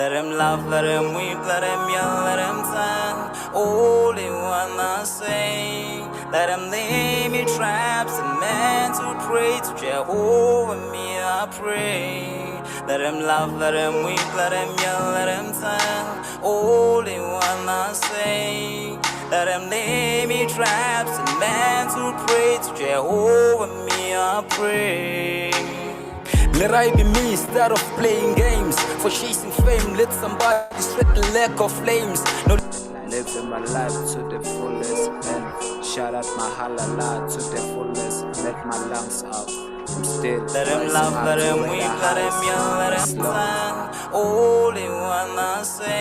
Let him laugh, let him weep, let him yell, let him sing. All they wanna say. Let him lay me traps and men to pray to Jehovah, me I pray. Let him laugh, let him weep, let him yell, let him sing. All they wanna say. Let him lay me traps and men to pray to Jehovah, me I pray. Let I be me instead of playing games. For chasing fame, let somebody sweat the lack of flames. No, living my life to the fullest and shout out my halala to the fullest. Let my lungs out. I'm still let him laugh, let him weep, let him yell, let him sing. All they wanna say.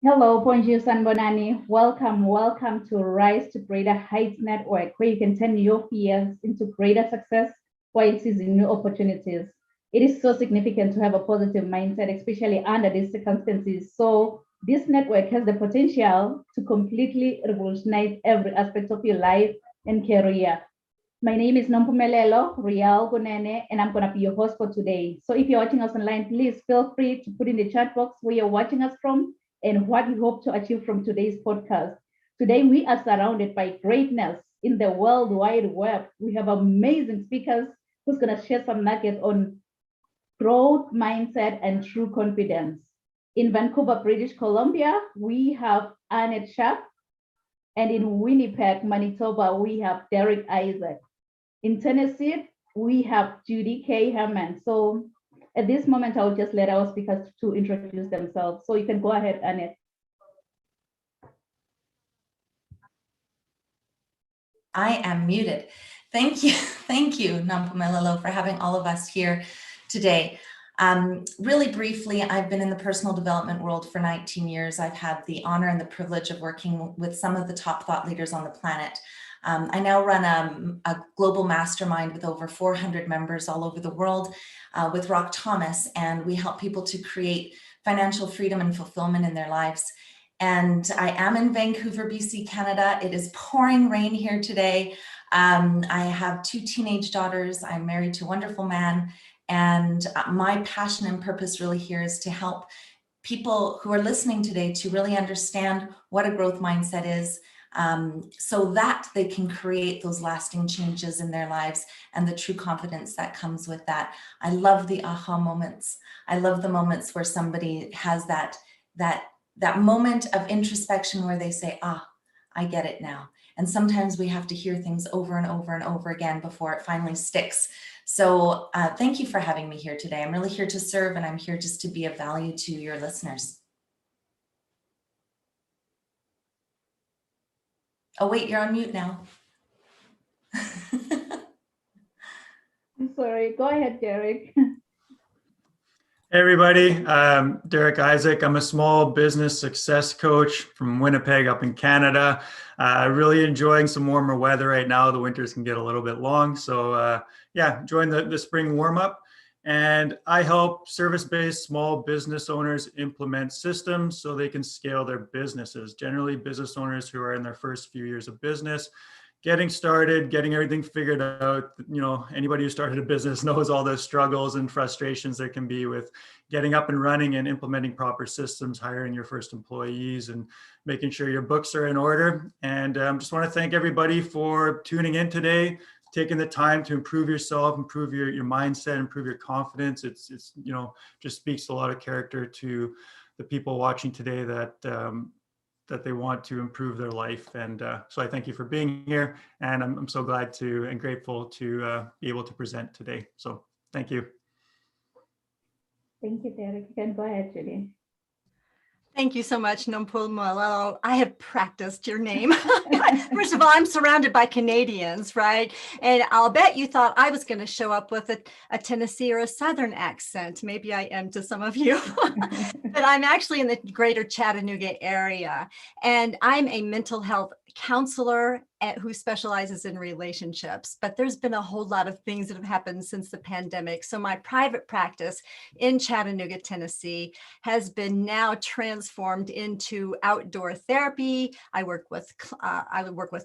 Hello, bonjour, Sanbonani. Welcome to Rise to Greater Heights Network, where you can turn your fears into greater success while seizing new opportunities. It is so significant to have a positive mindset, especially under these circumstances. So this network has the potential to completely revolutionize every aspect of your life and career. My name is Nompumelelo Rial Gunene, and I'm going to be your host for today. So if you're watching us online, please feel free to put in the chat box where you're watching us from and what you hope to achieve from today's podcast. Today, we are surrounded by greatness in the World Wide Web. We have amazing speakers who's going to share some nuggets on growth, mindset, and true confidence. In Vancouver, British Columbia, we have Annette Sharp, and in Winnipeg, Manitoba, we have Derek Isaac. In Tennessee, we have Judy K. Herman. So at this moment, I'll just let our speakers to introduce themselves. So you can go ahead, Annette. I am muted. Thank you, Nompumelelo, for having all of us here today. Really briefly, I've been in the personal development world for 19 years. I've had the honor and the privilege of working with some of the top thought leaders on the planet. I now run a global mastermind with over 400 members all over the world with Rock Thomas, and we help people to create financial freedom and fulfillment in their lives. And I am in Vancouver, BC, Canada. It is pouring rain here today. I have 2 teenage daughters. I'm married to a wonderful man. And my passion and purpose really here is to help people who are listening today to really understand what a growth mindset is, so that they can create those lasting changes in their lives and the true confidence that comes with that. I love the aha moments. I love the moments where somebody has that moment of introspection where they say, I get it now. And sometimes we have to hear things over and over and over again before it finally sticks. So thank you for having me here today. I'm really here to serve, and I'm here just to be of value to your listeners. Oh, wait, you're on mute now. I'm sorry, go ahead, Derek. Hey everybody, Derek Isaac. I'm a small business success coach from Winnipeg up in Canada. Really enjoying some warmer weather right now. The winters can get a little bit long. So yeah, enjoying the spring warm up. And I help service-based small business owners implement systems so they can scale their businesses. Generally business owners who are in their first few years of business, getting started, getting everything figured out. You know, anybody who started a business knows all the struggles and frustrations there can be with getting up and running and implementing proper systems, hiring your first employees, and making sure your books are in order. And just want to thank everybody for tuning in today, taking the time to improve yourself, improve your mindset, improve your confidence. It's you know, just speaks a lot of character to the people watching today that that they want to improve their life. And so I thank you for being here, and I'm so glad to and grateful to be able to present today. So thank you. Thank you, Derek. You can go ahead, Judy. Thank you so much, Nompumelelo. I have practiced your name. First of all, I'm surrounded by Canadians, right? And I'll bet you thought I was going to show up with a Tennessee or a Southern accent. Maybe I am to some of you. But I'm actually in the greater Chattanooga area. And I'm a mental health counselor who specializes in relationships, but there's been a whole lot of things that have happened since the pandemic. So my private practice in Chattanooga, Tennessee has been now transformed into outdoor therapy. I work with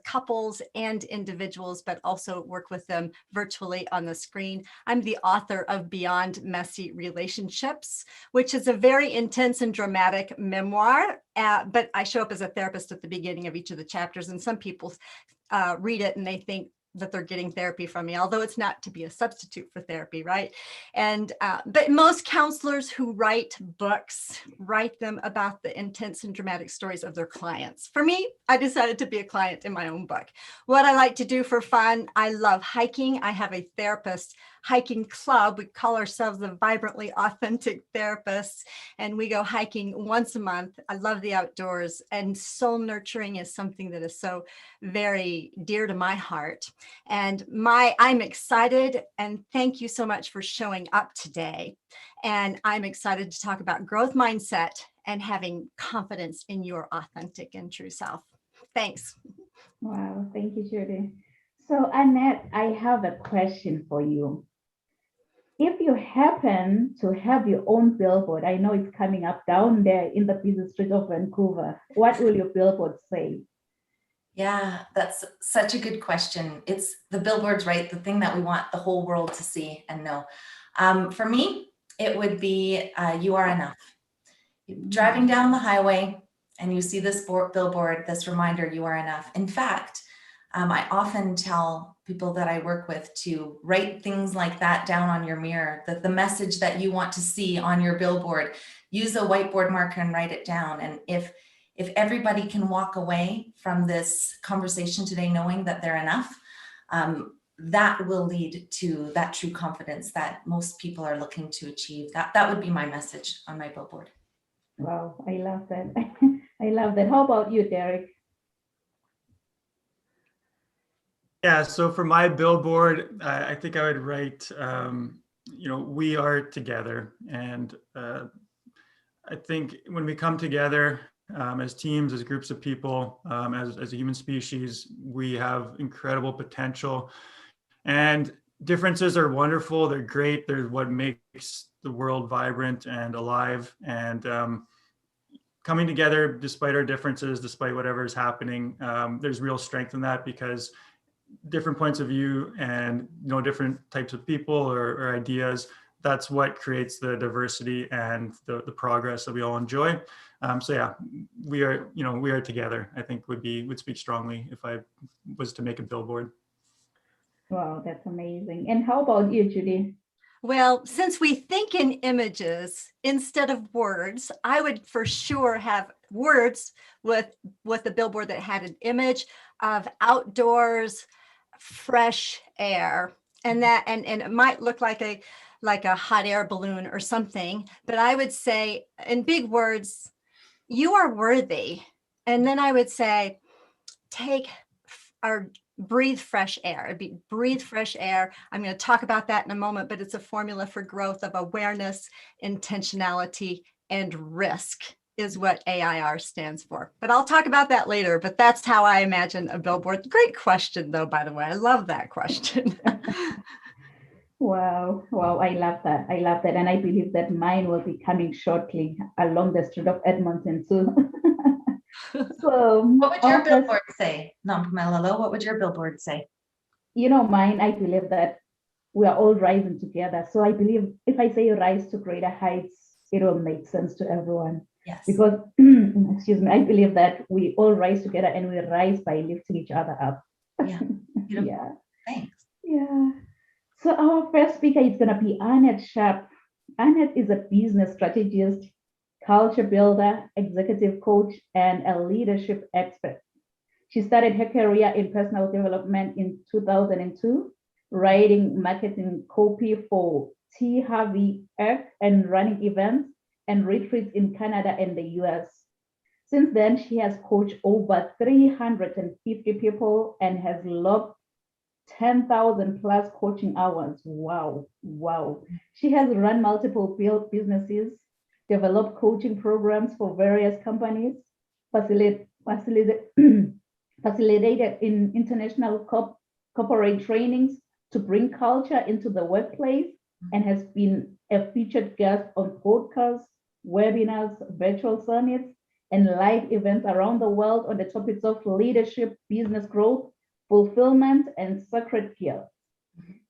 couples and individuals, but also work with them virtually on the screen. I'm the author of Beyond Messy Relationships, which is a very intense and dramatic memoir, but I show up as a therapist at the beginning of each of the chapters, and some people read it and they think that they're getting therapy from me, although it's not to be a substitute for therapy, right? And but most counselors who write books write them about the intense and dramatic stories of their clients. For me, I decided to be a client in my own book. What I like to do for fun, I love hiking. I have a therapist hiking club. We call ourselves the Vibrantly Authentic Therapists, and we go hiking once a month. I love the outdoors, and soul nurturing is something that is so very dear to my heart. And I'm excited, and thank you so much for showing up today. And I'm excited to talk about growth mindset and having confidence in your authentic and true self. Thanks. Wow, thank you, Judy. So Annette, I have a question for you. If you happen to have your own billboard, I know it's coming up down there in the busy street of Vancouver, what will your billboard say? Yeah, that's such a good question. It's the billboards, right? The thing that we want the whole world to see and know. For me, it would be you are enough. Driving down the highway and you see this billboard, this reminder, you are enough. In fact, I often tell people that I work with to write things like that down on your mirror, that the message that you want to see on your billboard, use a whiteboard marker and write it down. And if everybody can walk away from this conversation today knowing that they're enough, that will lead to that true confidence that most people are looking to achieve. That would be my message on my billboard. Wow, I love that. I love that. How about you, Derek? Yeah, so for my billboard, I think I would write, we are together. And I think when we come together as teams, as groups of people, as a human species, we have incredible potential. And differences are wonderful. They're great. They're what makes the world vibrant and alive. And coming together, despite our differences, despite whatever is happening, there's real strength in that, because different points of view and different types of people or ideas, that's what creates the diversity and the progress that we all enjoy. So yeah, we are together, I think would speak strongly if I was to make a billboard. Wow, that's amazing. And how about you, Judy? Well, since we think in images instead of words, I would for sure have words with a billboard that had an image of outdoors, fresh air, and it might look like a hot air balloon or something, but I would say in big words, you are worthy. And then I would say, breathe fresh air. It'd be breathe fresh air. I'm going to talk about that in a moment, but it's a formula for growth of awareness, intentionality, and risk is what AIR stands for. But I'll talk about that later, but that's how I imagine a billboard. Great question though, by the way. I love that question. Wow, I love that. And I believe that mine will be coming shortly along the street of Edmonton too. So what would your billboard say? Nampumelelo, what would your billboard say? Mine, I believe that we are all rising together. So I believe if I say rise to greater heights, it will make sense to everyone. Yes. Because, excuse me, I believe that we all rise together and we rise by lifting each other up. Yeah. Beautiful. Yeah. Thanks. Yeah. So our first speaker is going to be Annette Sharp. Annette is a business strategist, culture builder, executive coach, and a leadership expert. She started her career in personal development in 2002, writing marketing copy for T. Harvey Eck and running events and retreats in Canada and the US. Since then, she has coached over 350 people and has logged 10,000 plus coaching hours. Wow. She has run multiple businesses, developed coaching programs for various companies, facilitated in international corporate trainings to bring culture into the workplace, and has been a featured guest on podcasts, webinars, virtual summits, and live events around the world on the topics of leadership, business growth, fulfillment, and sacred care.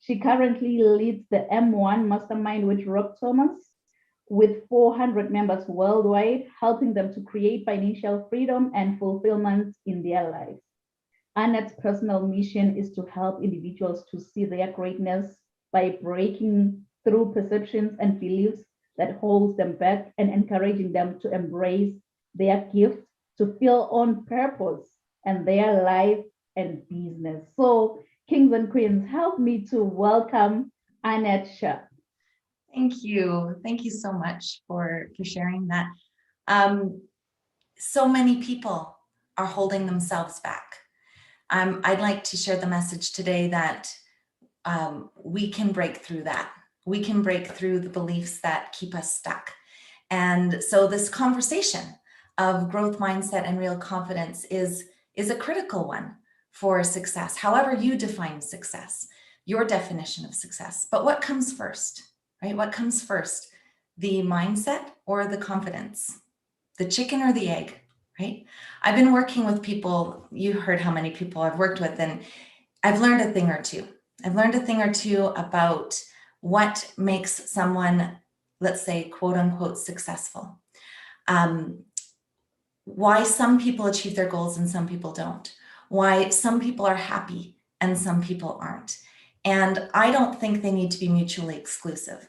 She currently leads the M1 Mastermind with Rob Thomas, with 400 members worldwide, helping them to create financial freedom and fulfillment in their lives. Annette's personal mission is to help individuals to see their greatness by breaking through perceptions and beliefs that holds them back and encouraging them to embrace their gift, to feel on purpose and their life and business. So, kings and queens, help me to welcome Annette Sharp. Thank you. Thank you so much for sharing that. So many people are holding themselves back. I'd like to share the message today that we can break through that. We can break through the beliefs that keep us stuck. And so this conversation of growth mindset and real confidence is a critical one for success, however you define success, your definition of success. But what comes first, right? What comes first, the mindset or the confidence, the chicken or the egg, right? I've been working with people, you heard how many people I've worked with, and I've learned a thing or two. I've learned a thing or two about what makes someone, let's say, quote unquote, successful. Why some people achieve their goals and some people don't. Why some people are happy and some people aren't. And I don't think they need to be mutually exclusive.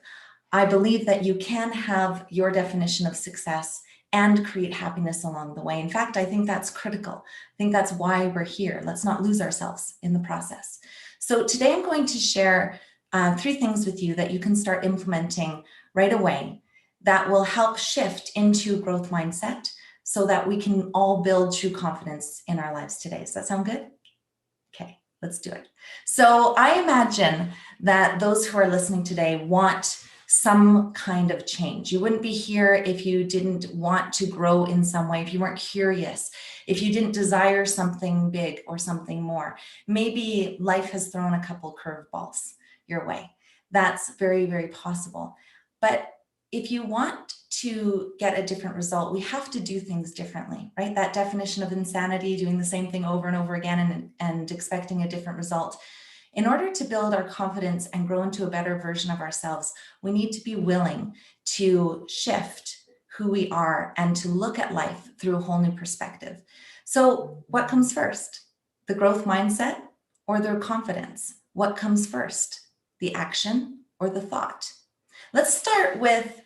I believe that you can have your definition of success and create happiness along the way. In fact, I think that's critical. I think that's why we're here. Let's not lose ourselves in the process. So today I'm going to share 3 things with you that you can start implementing right away that will help shift into growth mindset so that we can all build true confidence in our lives today. Does that sound good? Okay, let's do it. So I imagine that those who are listening today want some kind of change. You wouldn't be here if you didn't want to grow in some way, if you weren't curious, if you didn't desire something big or something more. Maybe life has thrown a couple curveballs your way. That's very, very possible. But if you want to get a different result, we have to do things differently, right? That definition of insanity, doing the same thing over and over again and expecting a different result. In order to build our confidence and grow into a better version of ourselves, we need to be willing to shift who we are and to look at life through a whole new perspective. So what comes first? The growth mindset or the confidence? What comes first? The action or the thought? Let's start with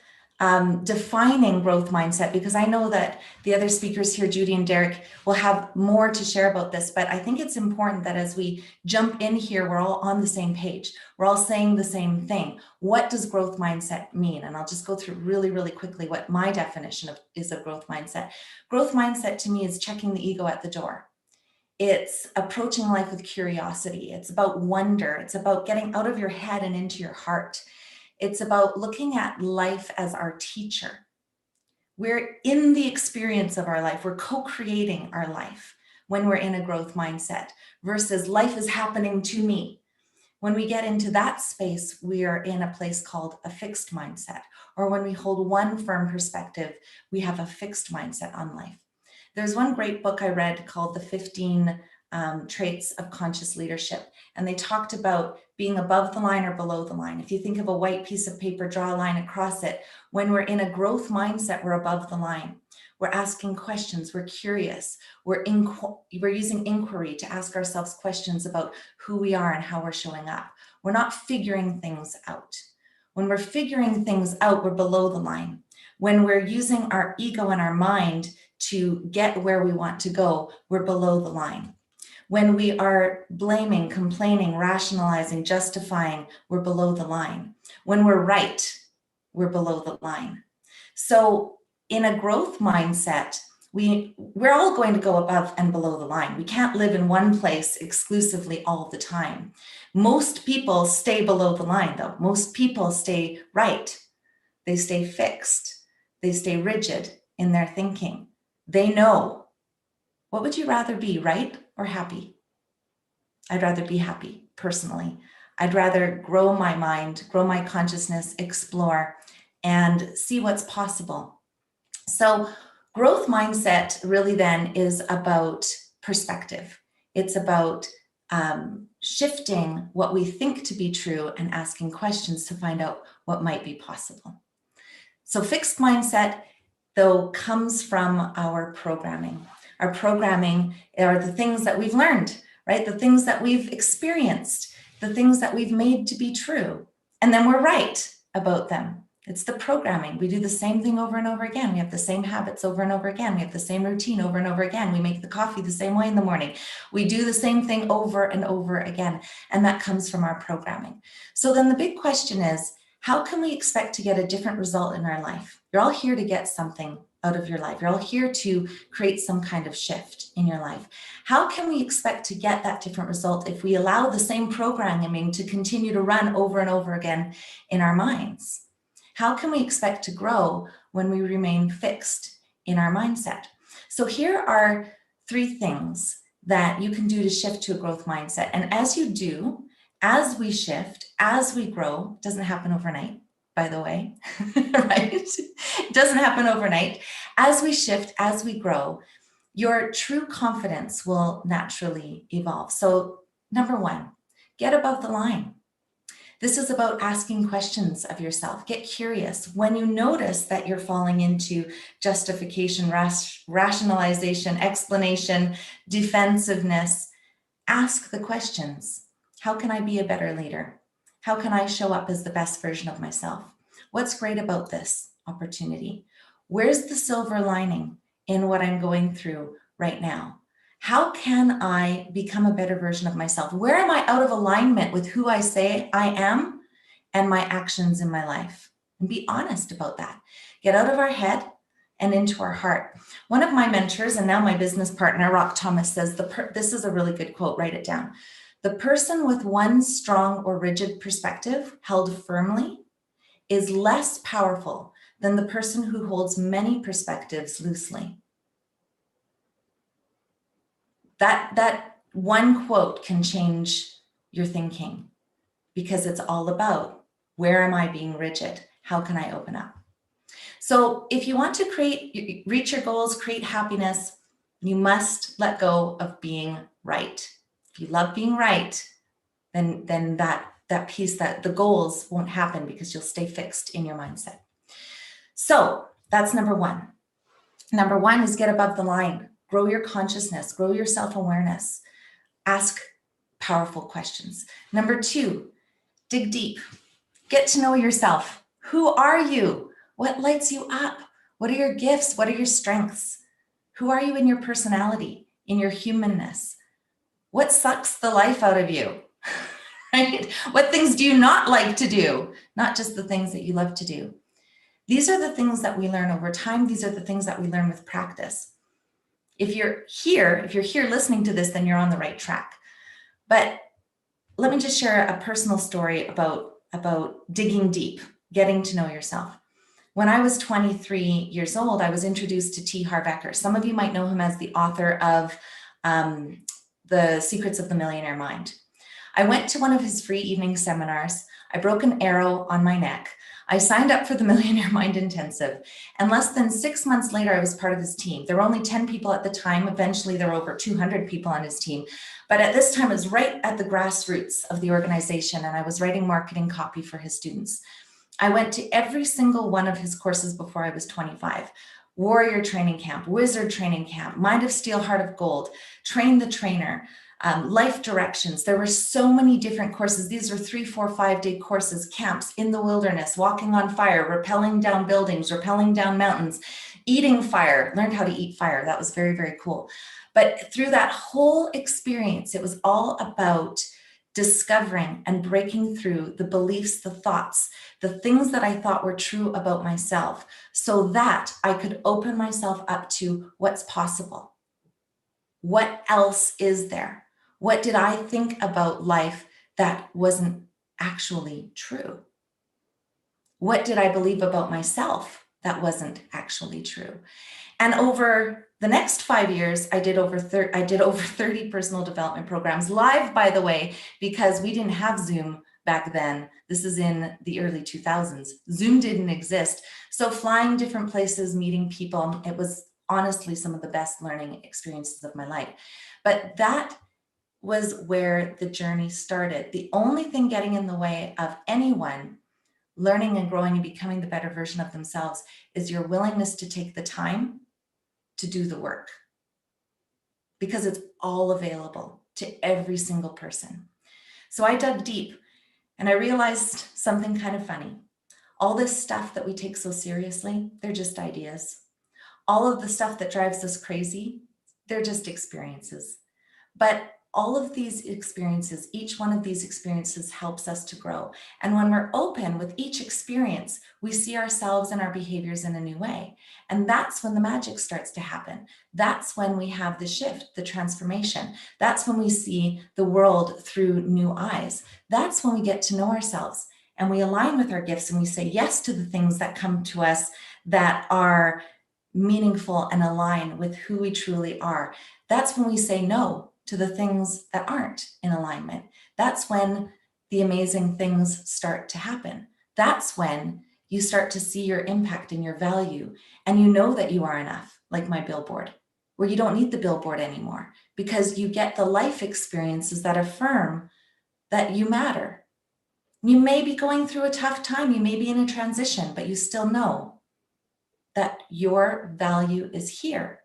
defining growth mindset, because I know that the other speakers here, Judy and Derek, will have more to share about this, but I think it's important that as we jump in here, we're all on the same page. We're all saying the same thing. What does growth mindset mean? And I'll just go through really, really quickly what my definition is of growth mindset. Growth mindset to me is checking the ego at the door. It's approaching life with curiosity. It's about wonder. It's about getting out of your head and into your heart. It's about looking at life as our teacher. We're in the experience of our life. We're co-creating our life when we're in a growth mindset versus life is happening to me. When we get into that space, we are in a place called a fixed mindset, or when we hold one firm perspective, we have a fixed mindset on life. There's one great book I read called The 15 Traits of Conscious Leadership. And they talked about being above the line or below the line. If you think of a white piece of paper, draw a line across it. When we're in a growth mindset, we're above the line. We're asking questions, we're curious, we're using inquiry to ask ourselves questions about who we are and how we're showing up. We're not figuring things out. When we're figuring things out, we're below the line. When we're using our ego and our mind to get where we want to go, we're below the line. When we are blaming, complaining, rationalizing, justifying, we're below the line. When we're right, we're below the line. So in a growth mindset, we're all going to go above and below the line. We can't live in one place exclusively all the time. Most people stay below the line though. Most people stay right. They stay fixed. They stay rigid in their thinking. They know What would you rather be, right or happy? I'd rather be happy, personally. I'd rather grow my mind, grow my consciousness, explore, and see what's possible. So growth mindset really then is about perspective. It's about shifting what we think to be true and asking questions to find out what might be possible. So fixed mindset, though, comes from our programming. Our programming are the things that we've learned, right? The things that we've experienced, the things that we've made to be true. And then we're right about them. It's the programming. We do the same thing over and over again. We have the same habits over and over again. We have the same routine over and over again. We make the coffee the same way in the morning. We do the same thing over and over again. And that comes from our programming. So then the big question is, how can we expect to get a different result in our life? You're all here to get something out of your life. You're all here to create some kind of shift in your life. How can we expect to get that different result if we allow the same programming to continue to run over and over again in our minds? How can we expect to grow when we remain fixed in our mindset? So here are 3 things that you can do to shift to a growth mindset. And as you do, as we shift, as we grow, it doesn't happen overnight, by the way, right? It doesn't happen overnight. As we shift, as we grow, your true confidence will naturally evolve. So number 1, get above the line. This is about asking questions of yourself. Get curious. When you notice that you're falling into justification, rationalization, explanation, defensiveness, ask the questions. How can I be a better leader? How can I show up as the best version of myself? What's great about this opportunity? Where's the silver lining in what I'm going through right now? How can I become a better version of myself? Where am I out of alignment with who I say I am and my actions in my life? And be honest about that. Get out of our head and into our heart. One of my mentors and now my business partner, Rock Thomas, says, this is a really good quote, write it down. The person with one strong or rigid perspective held firmly is less powerful than the person who holds many perspectives loosely. That one quote can change your thinking because it's all about, where am I being rigid? How can I open up? So if you want to reach your goals, create happiness, you must let go of being right. If you love being right, then that piece, that the goals won't happen because you'll stay fixed in your mindset. So that's number 1. Number 1 is get above the line. Grow your consciousness, grow your self-awareness, ask powerful questions. Number 2, dig deep, get to know yourself. Who are you? What lights you up? What are your gifts? What are your strengths? Who are you in your personality, in your humanness? What sucks the life out of you, right? What things do you not like to do? Not just the things that you love to do. These are the things that we learn over time. These are the things that we learn with practice. If you're here listening to this, then you're on the right track. But let me just share a personal story about digging deep, getting to know yourself. When I was 23 years old, I was introduced to T. Harv Eker. Some of you might know him as the author of The Secrets of the Millionaire Mind. I went to one of his free evening seminars. I broke an arrow on my neck. I signed up for the Millionaire Mind Intensive, and less than 6 months later, I was part of his team. There were only 10 people at the time. Eventually, there were over 200 people on his team. But at this time, it was right at the grassroots of the organization, and I was writing marketing copy for his students. I went to every single one of his courses before I was 25. Warrior Training Camp, Wizard Training Camp, Mind of Steel, Heart of Gold, Train the Trainer, Life Directions. There were so many different courses. These are 3, 4, 5-day courses, camps in the wilderness, walking on fire, rappelling down buildings, rappelling down mountains, eating fire, learned how to eat fire. That was very, very cool. But through that whole experience, it was all about discovering and breaking through the beliefs, the thoughts, the things that I thought were true about myself, so that I could open myself up to what's possible. What else is there? What did I think about life that wasn't actually true? What did I believe about myself that wasn't actually true. And over the next 5 years, I did over 30 personal development programs live, by the way, because we didn't have Zoom back then. This is in the early 2000s. Zoom didn't exist. So flying different places, meeting people, it was honestly some of the best learning experiences of my life. But that was where the journey started. The only thing getting in the way of anyone learning and growing and becoming the better version of themselves is your willingness to take the time to do the work, because it's all available to every single person. So I dug deep and I realized something kind of funny. All this stuff that we take so seriously, they're just ideas. All of the stuff that drives us crazy, they're just experiences. But all of these experiences, each one of these experiences helps us to grow. And when we're open with each experience, we see ourselves and our behaviors in a new way. And that's when the magic starts to happen. That's when we have the shift, the transformation. That's when we see the world through new eyes. That's when we get to know ourselves and we align with our gifts and we say yes to the things that come to us that are meaningful and align with who we truly are. That's when we say no to the things that aren't in alignment. That's when the amazing things start to happen. That's when you start to see your impact and your value, and you know that you are enough, like my billboard, where you don't need the billboard anymore because you get the life experiences that affirm that you matter. You may be going through a tough time, you may be in a transition, but you still know that your value is here.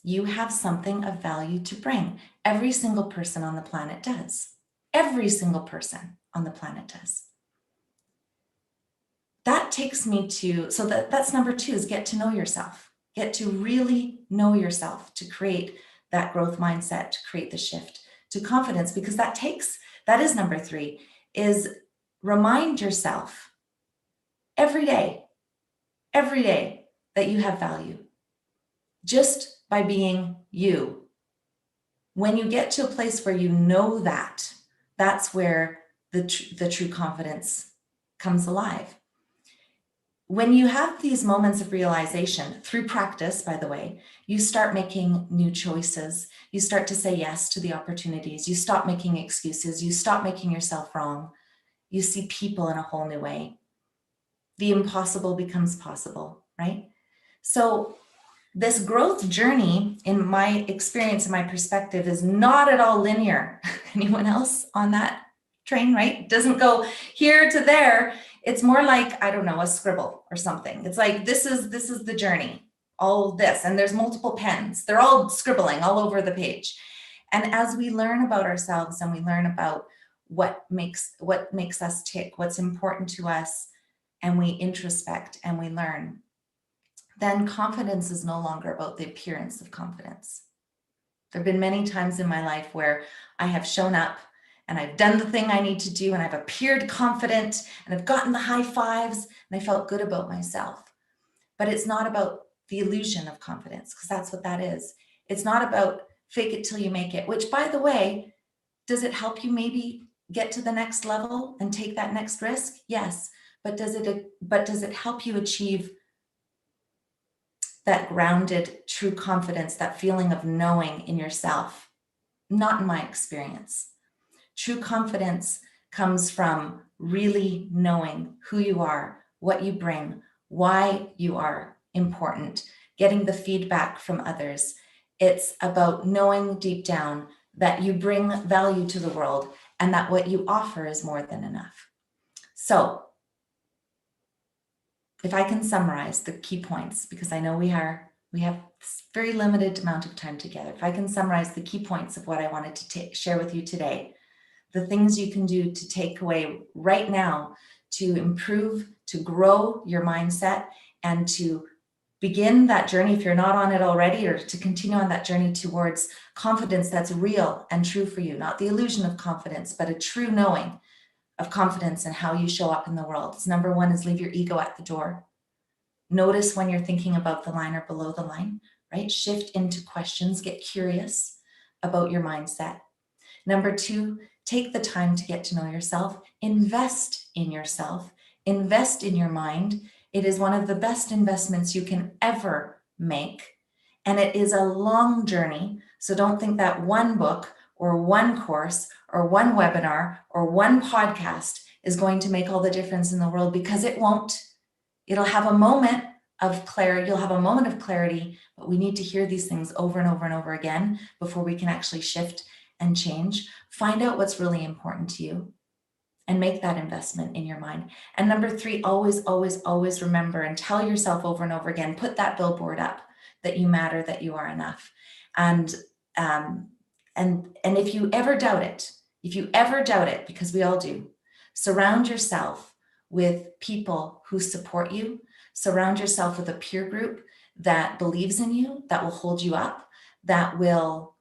You have something of value to bring. Every single person on the planet does. Every single person on the planet does. That takes me to, so that's number 2, is get to know yourself. Get to really know yourself to create that growth mindset, to create the shift to confidence, because that is number 3, is remind yourself every day that you have value. Just by being you. When you get to a place where you know that, that's where the true confidence comes alive. When you have these moments of realization, through practice, by the way, you start making new choices. You start to say yes to the opportunities. You stop making excuses. You stop making yourself wrong. You see people in a whole new way. The impossible becomes possible, right? So this growth journey, in my experience and my perspective, is not at all linear. Anyone else on that train, right? It doesn't go here to there. It's more like, I don't know, a scribble or something. It's like, this is the journey, all this, and there's multiple pens. They're all scribbling all over the page. And as we learn about ourselves and we learn about what makes us tick, what's important to us, and we introspect and we learn, then confidence is no longer about the appearance of confidence. There have been many times in my life where I have shown up and I've done the thing I need to do and I've appeared confident and I've gotten the high fives and I felt good about myself. But it's not about the illusion of confidence, because that's what that is. It's not about fake it till you make it, which, by the way, does it help you maybe get to the next level and take that next risk? Yes. But does it help you achieve that grounded, true confidence, that feeling of knowing in yourself? Not in my experience. True confidence comes from really knowing who you are, what you bring, why you are important, getting the feedback from others. It's about knowing deep down that you bring value to the world and that what you offer is more than enough. So, if I can summarize the key points, because I know we have this very limited amount of time together. If I can summarize the key points of what I wanted to share with you today, the things you can do to take away right now to improve, to grow your mindset, and to begin that journey, if you're not on it already, or to continue on that journey towards confidence that's real and true for you, not the illusion of confidence, but a true knowing of confidence and how you show up in the world. So number 1 is leave your ego at the door. Notice when you're thinking above the line or below the line, right? Shift into questions, get curious about your mindset. Number 2, take the time to get to know yourself, invest in yourself, invest in your mind, It is one of the best investments you can ever make. And it is a long journey. So don't think that one book or one course or one webinar or one podcast is going to make all the difference in the world, because it won't. It'll have a moment of clarity. You'll have a moment of clarity, but we need to hear these things over and over and over again before we can actually shift and change. Find out what's really important to you and make that investment in your mind. And number 3, always, always, always remember and tell yourself over and over again, put that billboard up, that you matter, that you are enough. And if you ever doubt it, because we all do, surround yourself with people who support you. Surround yourself with a peer group that believes in you, that will hold you up, that will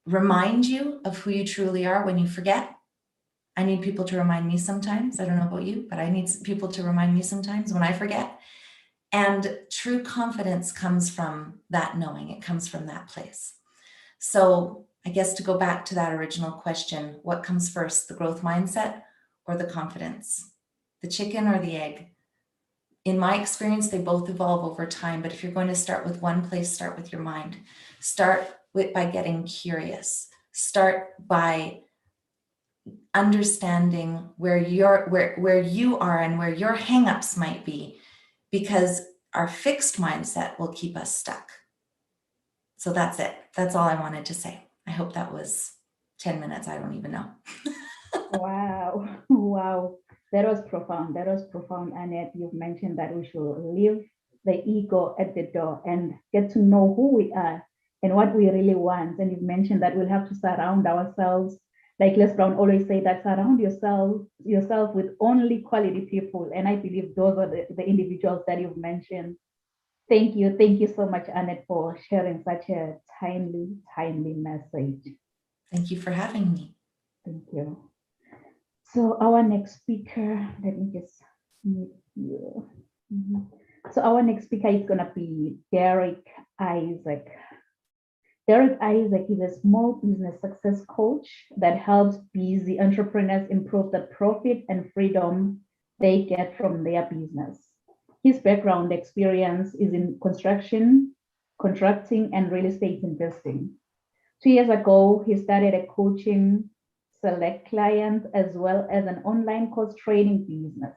remind you of who you truly are when you forget. I need people to remind me sometimes. I don't know about you, but I need people to remind me sometimes when I forget. And true confidence comes from that knowing. It comes from that place. So I guess to go back to that original question, what comes first, the growth mindset or the confidence? The chicken or the egg? In my experience, they both evolve over time. But if you're going to start with one place, start with your mind. Start by getting curious. Start by understanding where you are and where your hangups might be, because our fixed mindset will keep us stuck. So that's it. That's all I wanted to say. I hope that was 10 minutes. I don't even know. Wow. Wow. That was profound. That was profound, Annette. You've mentioned that we should leave the ego at the door and get to know who we are and what we really want. And you've mentioned that we'll have to surround ourselves, like Les Brown always say, that surround yourself with only quality people. And I believe those are the individuals that you've mentioned. Thank you. Thank you so much, Annette, for sharing such a timely message. Thank you for having me. Thank you. So our next speaker, let me just meet you. So our next speaker is going to be Derek Isaac. Derek Isaac is a small business success coach that helps busy entrepreneurs improve the profit and freedom they get from their business. His background experience is in construction, contracting, and real estate investing. 2 years ago, he started a coaching select clients as well as an online course training business.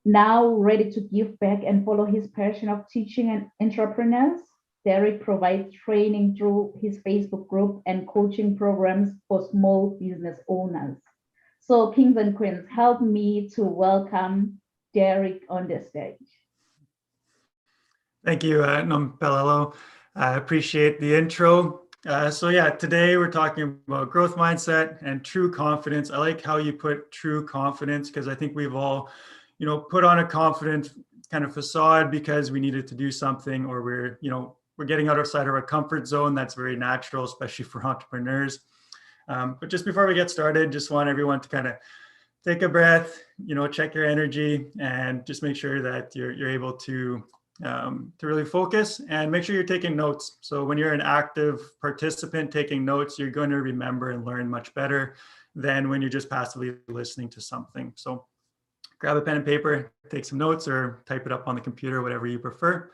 Now ready to give back and follow his passion of teaching and entrepreneurs, Derek provides training through his Facebook group and coaching programs for small business owners. So kings and queens, help me to welcome Derek on the stage. Thank you, Nompelelo. I appreciate the intro. So yeah, today we're talking about growth mindset and true confidence. I like how you put true confidence, because I think we've all, put on a confident kind of facade because we needed to do something, or we're getting outside of our comfort zone. That's very natural, especially for entrepreneurs. But just before we get started, just want everyone to kind of take a breath, check your energy, and just make sure that you're able to really focus, and make sure you're taking notes. So when you're an active participant taking notes, you're going to remember and learn much better than when you're just passively listening to something. So grab a pen and paper, take some notes, or type it up on the computer, whatever you prefer.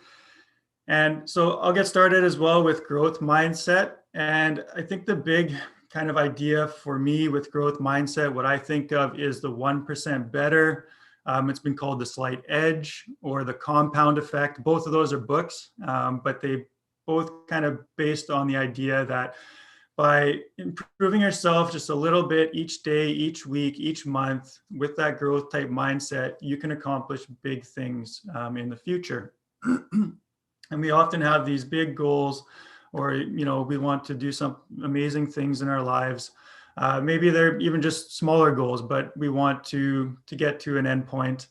And so I'll get started as well with growth mindset. And I think the big kind of idea for me with growth mindset, what I think of is the 1% better. It's been called the slight edge or the compound effect. Both of those are books, but they both kind of based on the idea that by improving yourself just a little bit each day, each week, each month, with that growth type mindset, you can accomplish big things in the future. And we often have these big goals, or, we want to do some amazing things in our lives. Maybe they're even just smaller goals, but we want to get to an end point.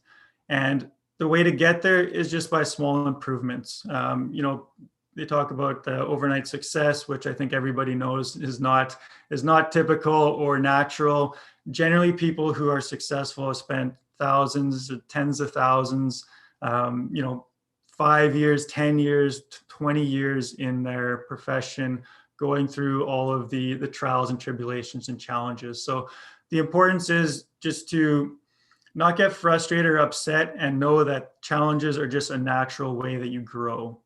And the way to get there is just by small improvements. They talk about overnight success, which I think everybody knows is not typical or natural. Generally, people who are successful have spent thousands, tens of thousands, 5 years, 10 years, 20 years in their profession, going through all of the trials and tribulations and challenges. So the importance is just to not get frustrated or upset, and know that challenges are just a natural way that you grow.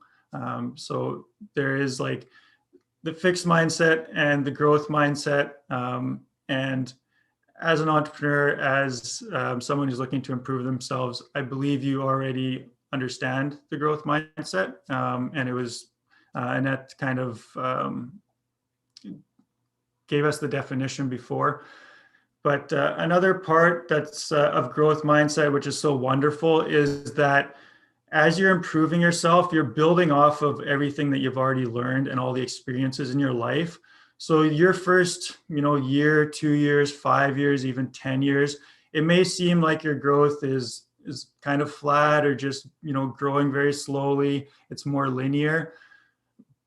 So there is like the fixed mindset and the growth mindset. And as an entrepreneur, as someone who's looking to improve themselves, I believe you already understand the growth mindset. And it was Annette kind of gave us the definition before. But another part that's of growth mindset, which is so wonderful, is that as you're improving yourself, you're building off of everything that you've already learned and all the experiences in your life. So your first, year, 2 years, 5 years, even 10 years, it may seem like your growth is kind of flat or just, growing very slowly. It's more linear,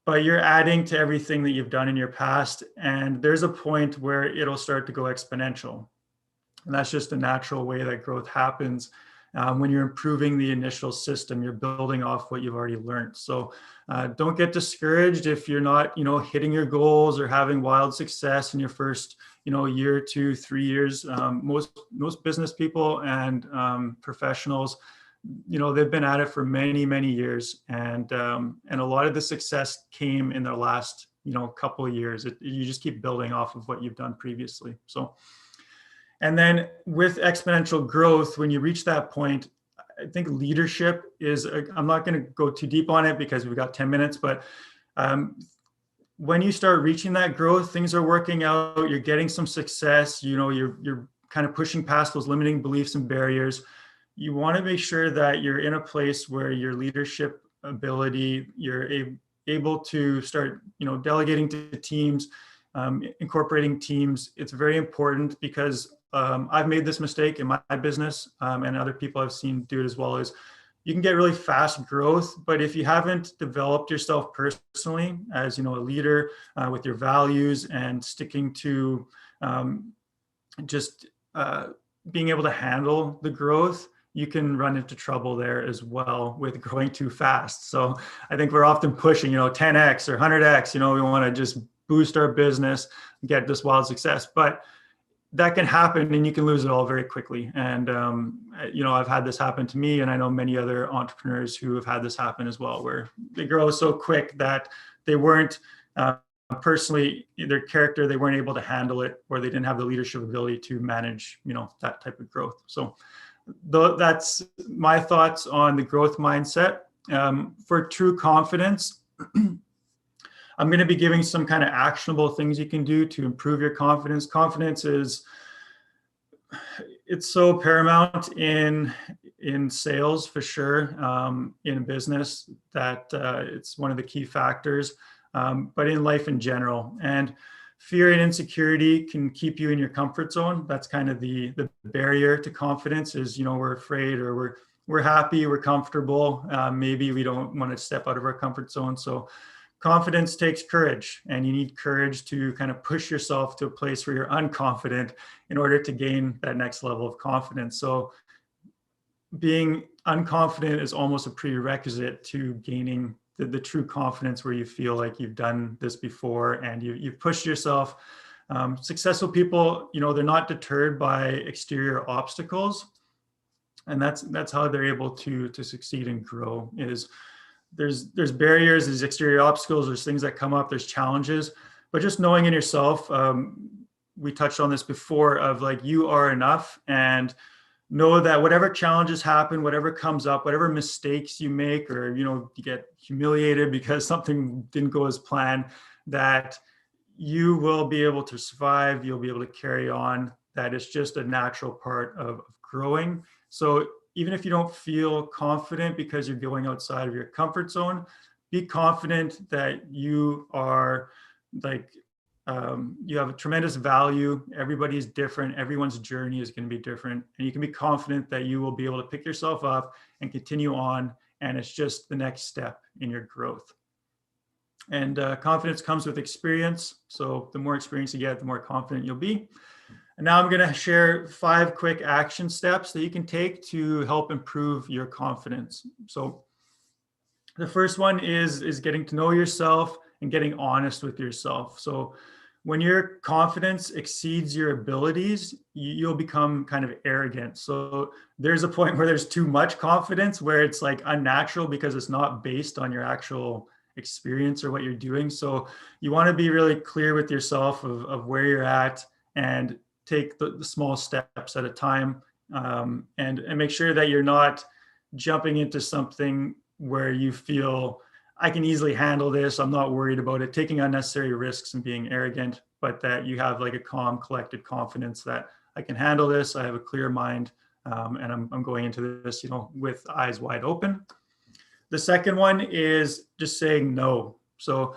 but you're adding to everything that you've done in your past. And there's a point where it'll start to go exponential. And that's just a natural way that growth happens. When you're improving the initial system, you're building off what you've already learned. So don't get discouraged if you're not, hitting your goals or having wild success in your first, year, 2, 3 years. Most business people and professionals, they've been at it for many, many years, and a lot of the success came in their last, couple of years. You just keep building off of what you've done previously. So. And then with exponential growth, when you reach that point, I think leadership is, I'm not going to go too deep on it because we've got 10 minutes, but when you start reaching that growth, things are working out, you're getting some success, you're kind of pushing past those limiting beliefs and barriers. You want to make sure that you're in a place where your leadership ability, you're able to start, delegating to teams, incorporating teams. It's very important because I've made this mistake in my business, and other people I've seen do it as well. Is you can get really fast growth, but if you haven't developed yourself personally as a leader with your values and sticking to being able to handle the growth, you can run into trouble there as well with growing too fast. So I think we're often pushing 10x or 100x. We want to just boost our business, get this wild success, but that can happen and you can lose it all very quickly. And, I've had this happen to me, and I know many other entrepreneurs who have had this happen as well, where they grow so quick that they weren't personally, their character, they weren't able to handle it, or they didn't have the leadership ability to manage, that type of growth. So that's my thoughts on the growth mindset. For true confidence, I'm going to be giving some kind of actionable things you can do to improve your confidence. Confidence it's so paramount in sales for sure, in business, that it's one of the key factors, but in life in general. And fear and insecurity can keep you in your comfort zone. That's kind of the barrier to confidence is, we're afraid, or we're happy, we're comfortable. Maybe we don't want to step out of our comfort zone. So confidence takes courage, and you need courage to kind of push yourself to a place where you're unconfident in order to gain that next level of confidence. So being unconfident is almost a prerequisite to gaining the true confidence, where you feel like you've done this before and you've pushed yourself. Successful people, they're not deterred by exterior obstacles. And that's how they're able to succeed and grow. Is there's barriers, there's exterior obstacles, there's things that come up, there's challenges, but just knowing in yourself, we touched on this before, of like, you are enough, and know that whatever challenges happen, whatever comes up, whatever mistakes you make, or, you get humiliated because something didn't go as planned, that you will be able to survive, you'll be able to carry on, that it's just a natural part of growing. So even if you don't feel confident because you're going outside of your comfort zone, be confident that you are you have a tremendous value. Everybody's different. Everyone's journey is going to be different. And you can be confident that you will be able to pick yourself up and continue on. And it's just the next step in your growth. And confidence comes with experience. So the more experience you get, the more confident you'll be. And now I'm going to share 5 quick action steps that you can take to help improve your confidence. So the first one is getting to know yourself and getting honest with yourself. So when your confidence exceeds your abilities, you'll become kind of arrogant. So there's a point where there's too much confidence where it's like unnatural because it's not based on your actual experience or what you're doing. So you want to be really clear with yourself of where you're at and take the small steps at a time, and make sure that you're not jumping into something where you feel I can easily handle this. I'm not worried about it, taking unnecessary risks and being arrogant, but that you have like a calm, collected confidence that I can handle this. I have a clear mind, and I'm going into this, with eyes wide open. The second one is just saying no. So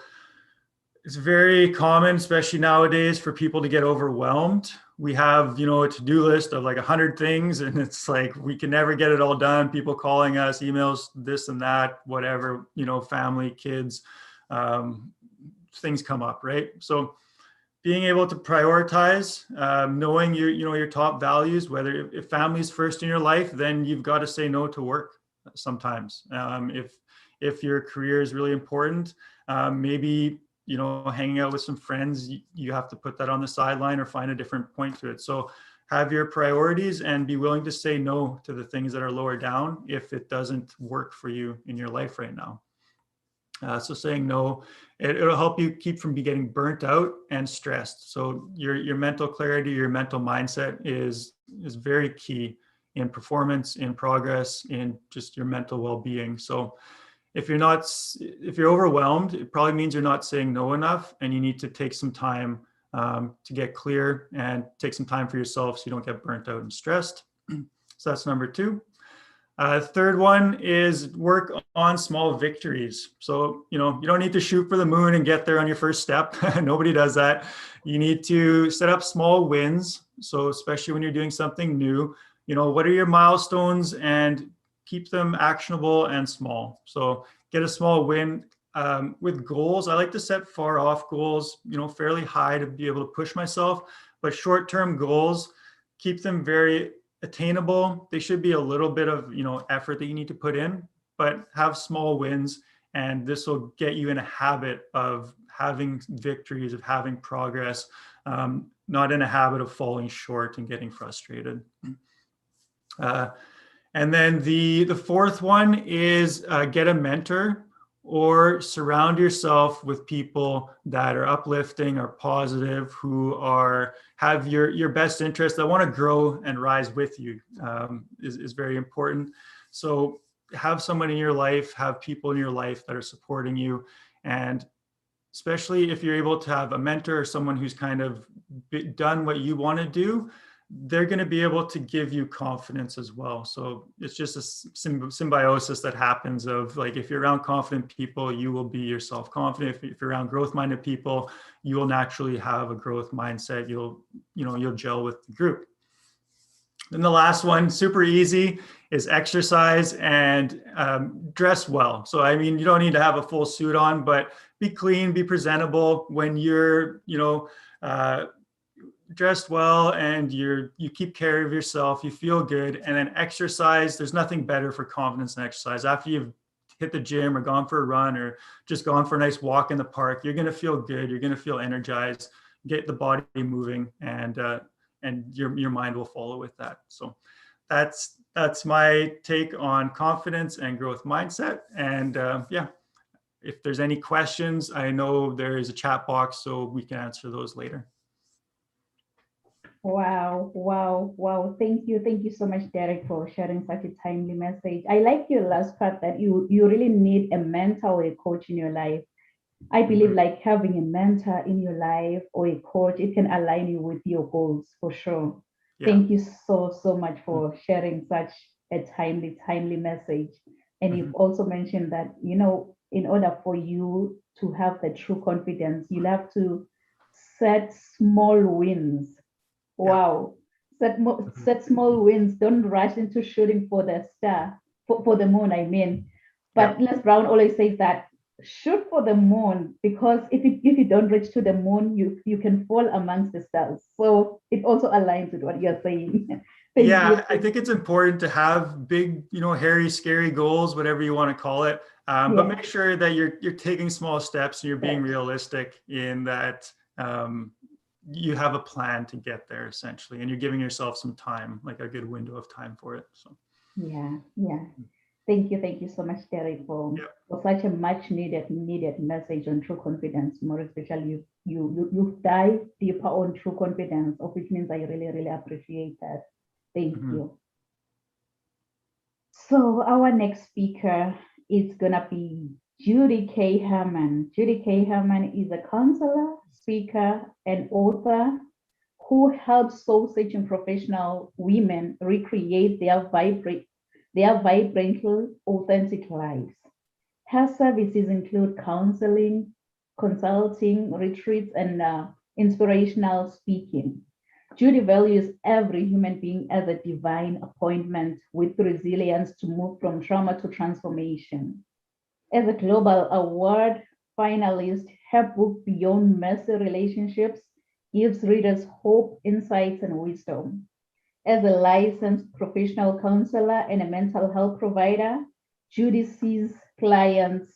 it's very common, especially nowadays, for people to get overwhelmed. We have, a to-do list of like 100 things, and it's like we can never get it all done. People calling us, emails, this and that, whatever, family, kids, things come up, right? So being able to prioritize, knowing your top values, whether if family's first in your life, then you've got to say no to work sometimes. If your career is really important, maybe hanging out with some friends, you have to put that on the sideline or find a different point to it. So have your priorities and be willing to say no to the things that are lower down if it doesn't work for you in your life right now. So saying no, it'll help you keep from getting burnt out and stressed. So your mental clarity, your mental mindset is very key in performance, in progress, in just your mental well-being. So if you're overwhelmed, it probably means you're not saying no enough, and you need to take some time to get clear and take some time for yourself so you don't get burnt out and stressed. So that's number 2. Third one is work on small victories. So, you don't need to shoot for the moon and get there on your first step. Nobody does that. You need to set up small wins. So especially when you're doing something new, what are your milestones, and keep them actionable and small. So get a small win. With goals, I like to set far off goals, fairly high to be able to push myself, but short-term goals, keep them very attainable. They should be a little bit of, effort that you need to put in, but have small wins. And this will get you in a habit of having victories, of having progress, not in a habit of falling short and getting frustrated. And then the fourth one is get a mentor, or surround yourself with people that are uplifting or positive, who have your best interest, that want to grow and rise with you, is very important. So have someone in your life, have people in your life that are supporting you. And especially if you're able to have a mentor or someone who's kind of done what you want to do, they're going to be able to give you confidence as well. So it's just a symbiosis that happens of, like, if you're around confident people, you will be yourself confident. If you're around growth-minded people, you will naturally have a growth mindset. You'll gel with the group. Then the last one, super easy, is exercise and dress well. So, you don't need to have a full suit on, but be clean, be presentable when you're, dressed well, and you keep care of yourself, you feel good. And then exercise, there's nothing better for confidence than exercise. After you've hit the gym or gone for a run or just gone for a nice walk in the park, you're going to feel good, you're going to feel energized, get the body moving, and your mind will follow with that. So that's my take on confidence and growth mindset. And if there's any questions, I know there is a chat box, so we can answer those later. Wow. Thank you so much, Derek, for sharing such a timely message. I like your last part, that you really need a mentor or a coach in your life. I believe like having a mentor in your life or a coach, it can align you with your goals for sure. Yeah. Thank you so much for sharing such a timely message. And you've also mentioned that, in order for you to have the true confidence, you'll have to set small wins. Wow. Set small wins. Don't rush into shooting for the star, for the moon, I mean. But Les Brown always says that shoot for the moon, because if you don't reach to the moon, you can fall amongst the stars. So it also aligns with what you're saying. I think it's important to have big, hairy, scary goals, whatever you want to call it. But make sure that you're taking small steps and you're being realistic in that. you have a plan to get there essentially, and you're giving yourself some time, like a good window of time for it. So Yeah, yeah. Thank you so much, Derek, Yep. for such a much needed message on true confidence. More especially, you dive deeper on true confidence, of which means I really appreciate that. Thank you. So our next speaker is gonna be Judy K. Herman. Judy K. Herman is a counselor, speaker, and author who helps soul-searching professional women recreate their vibrantly authentic lives. Her services include counseling, consulting, retreats, and inspirational speaking. Judy values every human being as a divine appointment with resilience to move from trauma to transformation. As a global award finalist, her book, Beyond Messy Relationships, gives readers hope, insights, and wisdom. As a licensed professional counselor and a mental health provider, Judy sees clients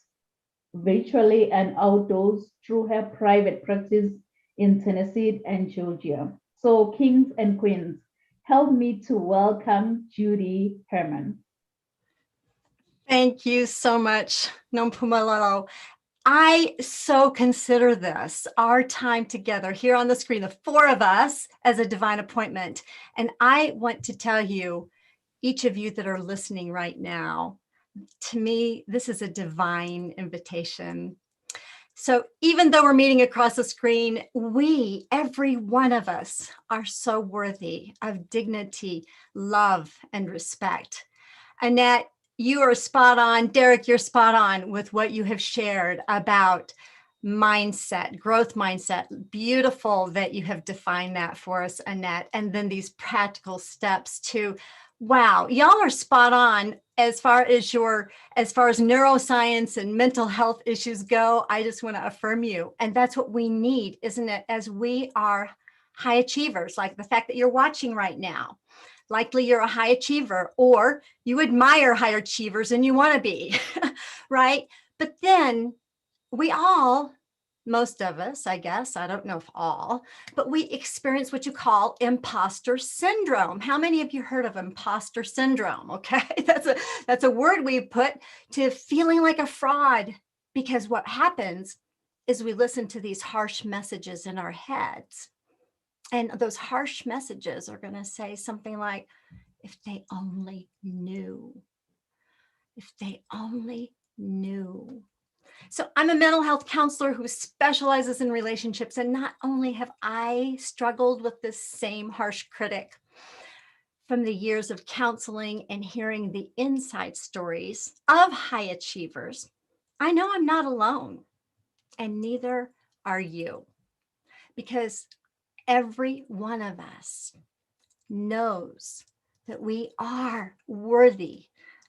virtually and outdoors through her private practice in Tennessee and Georgia. So, kings and queens, help me to welcome Judy Herman. Thank you so much, Nompumelelo. I so consider this our time together here on the screen, the four of us, as a divine appointment. And I want to tell you, each of you that are listening right now, to me, this is a divine invitation. So even though we're meeting across the screen, we, every one of us, are so worthy of dignity, love, and respect. Annette, you are spot on. Derek, you're spot on with what you have shared about mindset, growth mindset. Beautiful that you have defined that for us, Annette. And then these practical steps to, wow, y'all are spot on as far as neuroscience and mental health issues go. I just want to affirm you. And that's what we need, isn't it? As we are high achievers, like the fact that you're watching right now. Likely you're a high achiever, or you admire high achievers and you want to be, right? But then we all, most of us, I guess, I don't know if all, but we experience what you call imposter syndrome. How many of you heard of imposter syndrome? Okay, that's a word we put to feeling like a fraud, because what happens is we listen to these harsh messages in our heads. And those harsh messages are going to say something like, if they only knew, if they only knew. So I'm a mental health counselor who specializes in relationships. And not only have I struggled with this same harsh critic from the years of counseling and hearing the inside stories of high achievers, I know I'm not alone, and neither are you, because every one of us knows that we are worthy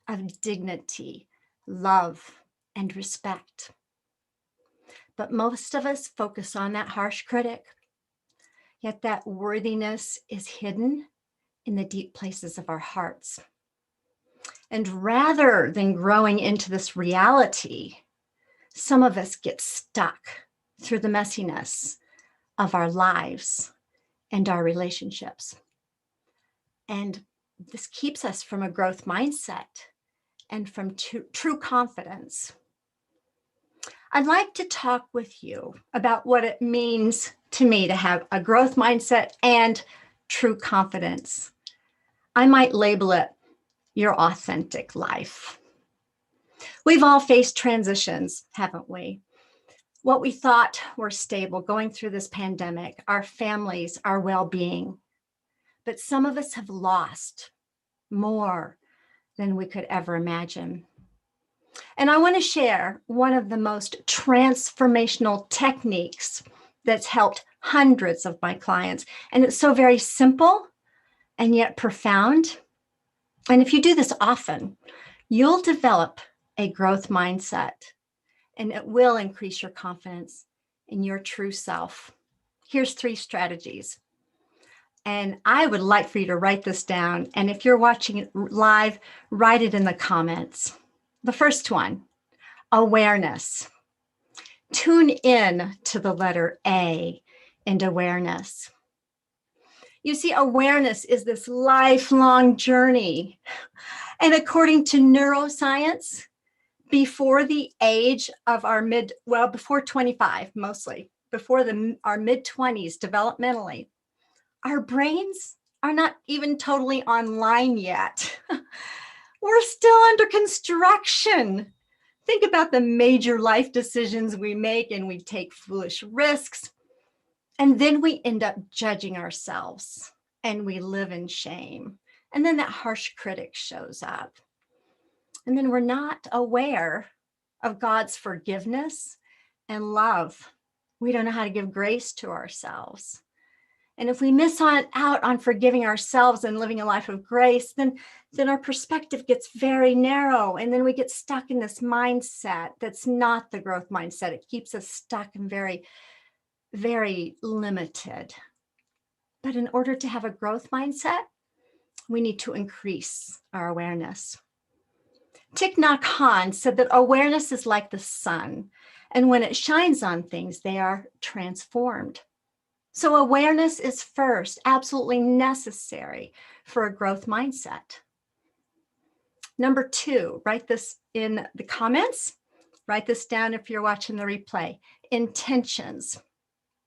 of dignity, love, and respect. But most of us focus on that harsh critic, yet that worthiness is hidden in the deep places of our hearts. And rather than growing into this reality, some of us get stuck through the messiness of our lives and our relationships. And this keeps us from a growth mindset and from true confidence. I'd like to talk with you about what it means to me to have a growth mindset and true confidence. I might label it your authentic life. We've all faced transitions, haven't we? What we thought were stable going through this pandemic, our families, our well-being. But some of us have lost more than we could ever imagine. And I want to share one of the most transformational techniques that's helped hundreds of my clients. And it's so very simple and yet profound. And if you do this often, you'll develop a growth mindset, and it will increase your confidence in your true self. Here's 3 strategies. And I would like for you to write this down. And if you're watching it live, write it in the comments. The first one, awareness. Tune in to the letter A and awareness. You see, awareness is this lifelong journey. And according to neuroscience, before the age of before 25, mostly, before our mid-20s developmentally, our brains are not even totally online yet. We're still under construction. Think about the major life decisions we make, and we take foolish risks. And then we end up judging ourselves, and we live in shame. And then that harsh critic shows up. And then we're not aware of God's forgiveness and love. We don't know how to give grace to ourselves. And if we miss out on forgiving ourselves and living a life of grace, then our perspective gets very narrow. And then we get stuck in this mindset that's not the growth mindset. It keeps us stuck and very, very limited. But in order to have a growth mindset, we need to increase our awareness. Thich Nhat Hanh said that awareness is like the sun, and when it shines on things, they are transformed. So awareness is first, absolutely necessary for a growth mindset. Number 2, write this in the comments. Write this down if you're watching the replay. Intentions.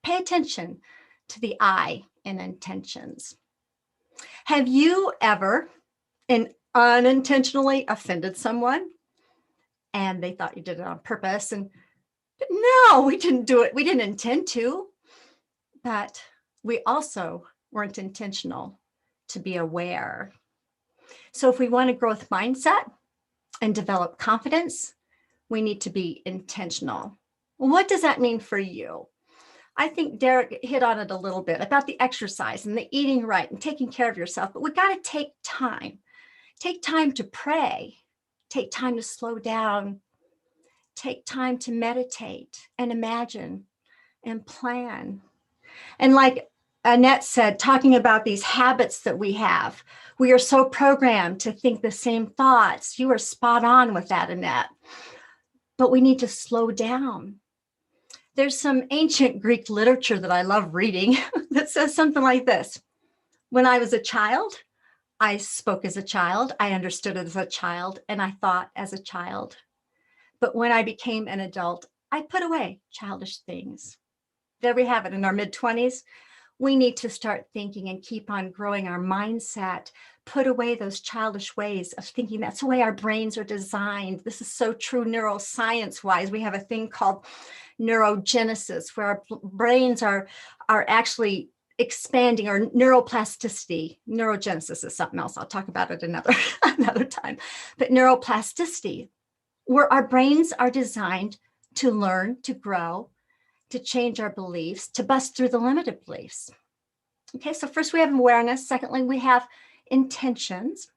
Pay attention to the I in intentions. Have you ever unintentionally offended someone and they thought you did it on purpose? But no, we didn't do it. We didn't intend to. But we also weren't intentional to be aware. So if we want a growth mindset and develop confidence, we need to be intentional. What does that mean for you? I think Derek hit on it a little bit about the exercise and the eating right and taking care of yourself, but we got to take time. Take time to pray. Take time to slow down. Take time to meditate and imagine and plan. And like Annette said, talking about these habits that we have, we are so programmed to think the same thoughts. You are spot on with that, Annette. But we need to slow down. There's some ancient Greek literature that I love reading that says something like this. When I was a child, I spoke as a child, I understood as a child, and I thought as a child. But when I became an adult, I put away childish things. There we have it. In our mid-20s, we need to start thinking and keep on growing our mindset, put away those childish ways of thinking. That's the way our brains are designed. This is so true neuroscience-wise. We have a thing called neurogenesis, where our brains are actually expanding, or neuroplasticity. Neurogenesis is something else. I'll talk about it another time. But neuroplasticity, where our brains are designed to learn, to grow, to change our beliefs, to bust through the limited beliefs. Okay, so first we have awareness. Secondly, we have intentions.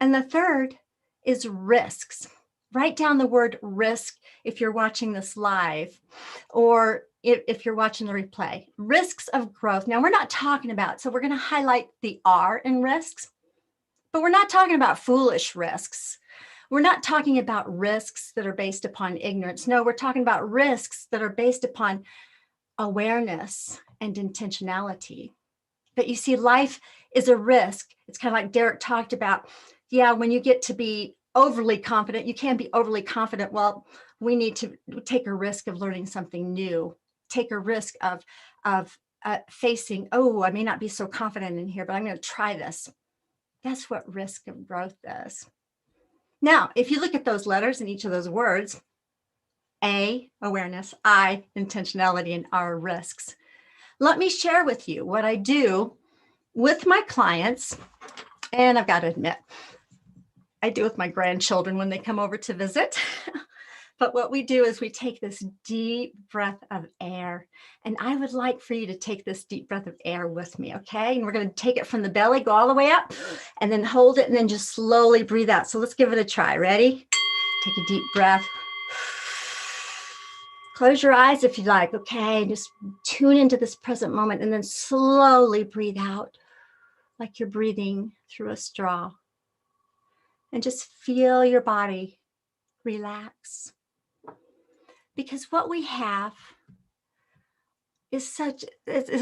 And the third is risks. Write down the word risk if you're watching this live, or if you're watching the replay. Risks of growth. Now, we're not talking about, so we're going to highlight the R in risks, but we're not talking about foolish risks. We're not talking about risks that are based upon ignorance. No, we're talking about risks that are based upon awareness and intentionality. But you see, life is a risk. It's kind of like Derek talked about. Yeah, when you get to be overly confident, you can be overly confident. Well, we need to take a risk of learning something new, take a risk of facing, oh, I may not be so confident in here, but I'm going to try this. That's what risk of growth is. Now, if you look at those letters in each of those words, A, awareness, I, intentionality, and R, risks. Let me share with you what I do with my clients. And I've got to admit, I do with my grandchildren when they come over to visit. But what we do is we take this deep breath of air. And I would like for you to take this deep breath of air with me, okay? And we're going to take it from the belly, go all the way up, and then hold it, and then just slowly breathe out. So let's give it a try. Ready? Take a deep breath. Close your eyes if you like, okay? Just tune into this present moment, and then slowly breathe out like you're breathing through a straw. And just feel your body relax. Because what we have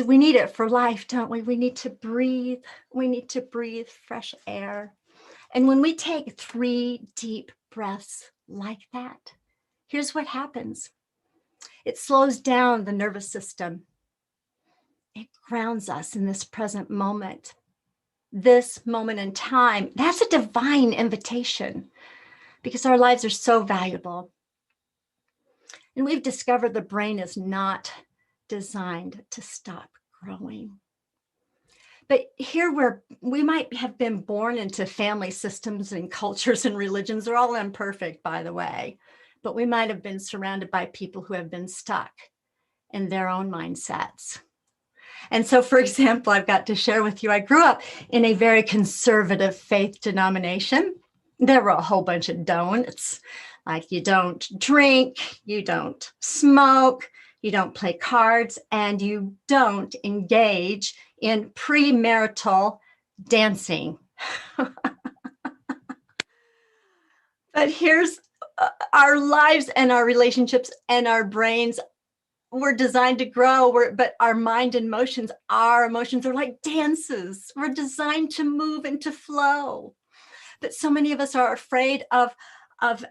we need it for life, don't we? We need to breathe. We need to breathe fresh air. And when we take 3 deep breaths like that, here's what happens. It slows down the nervous system. It grounds us in this present moment. This moment in time, that's a divine invitation because our lives are so valuable. And we've discovered the brain is not designed to stop growing. But here we might have been born into family systems and cultures and religions. They're all imperfect, by the way. But we might have been surrounded by people who have been stuck in their own mindsets. And so, for example, I've got to share with you, I grew up in a very conservative faith denomination. There were a whole bunch of don'ts, like you don't drink, you don't smoke, you don't play cards, and you don't engage in premarital dancing. But here's our lives and our relationships and our brains were designed to grow, but our mind and our emotions are like dances. We're designed to move and to flow. But so many of us are afraid of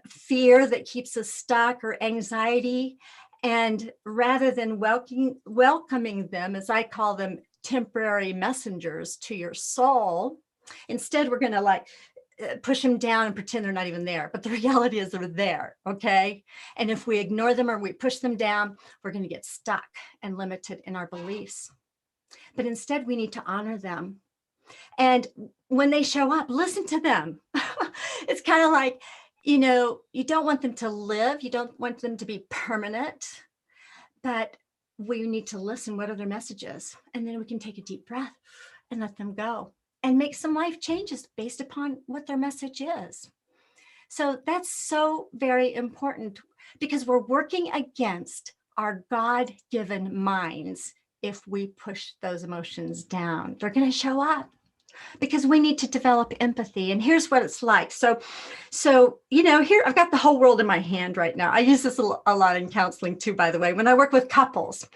fear that keeps us stuck or anxiety. And rather than welcoming them, as I call them, temporary messengers to your soul, instead we're going to push them down and pretend they're not even there. But the reality is they're there, okay? And if we ignore them or we push them down, we're going to get stuck and limited in our beliefs. But instead, we need to honor them. And when they show up, listen to them. It's kind of like, you don't want them to live. You don't want them to be permanent. But we need to listen. What are their messages? And then we can take a deep breath and let them go and make some life changes based upon what their message is. So that's so very important because we're working against our God-given minds if we push those emotions down. They're going to show up because we need to develop empathy. And here's what it's like. So here I've got the whole world in my hand right now. I use this a lot in counseling too, by the way. When I work with couples,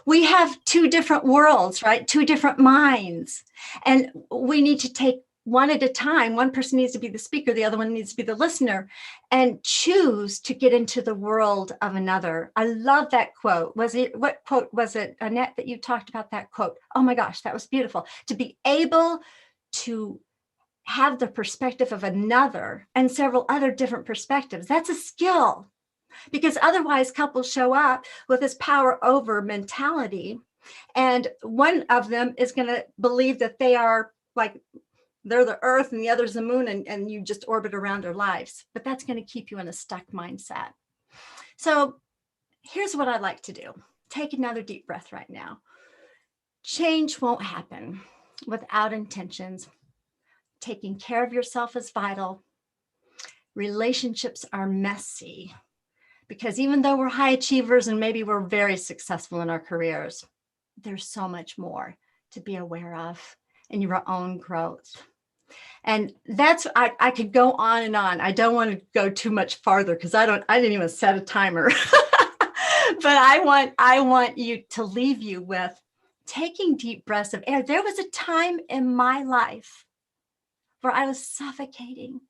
we have 2 different worlds, right? 2 different minds. And we need to take one at a time. One person needs to be the speaker, the other one needs to be the listener, and choose to get into the world of another. I love that quote. What quote was it, Annette, that you talked about that quote? Oh my gosh, that was beautiful. To be able to have the perspective of another and several other different perspectives. That's a skill, because otherwise couples show up with this power over mentality. And one of them is going to believe that they are they're the earth and the other's the moon, and you just orbit around their lives. But that's going to keep you in a stuck mindset. So here's what I'd like to do. Take another deep breath right now. Change won't happen without intentions. Taking care of yourself is vital. Relationships are messy because even though we're high achievers and maybe we're very successful in our careers, there's so much more to be aware of in your own growth. And that's, I could go on and on. I don't want to go too much farther because I didn't even set a timer. But I want you to leave you with taking deep breaths of air. There was a time in my life where I was suffocating.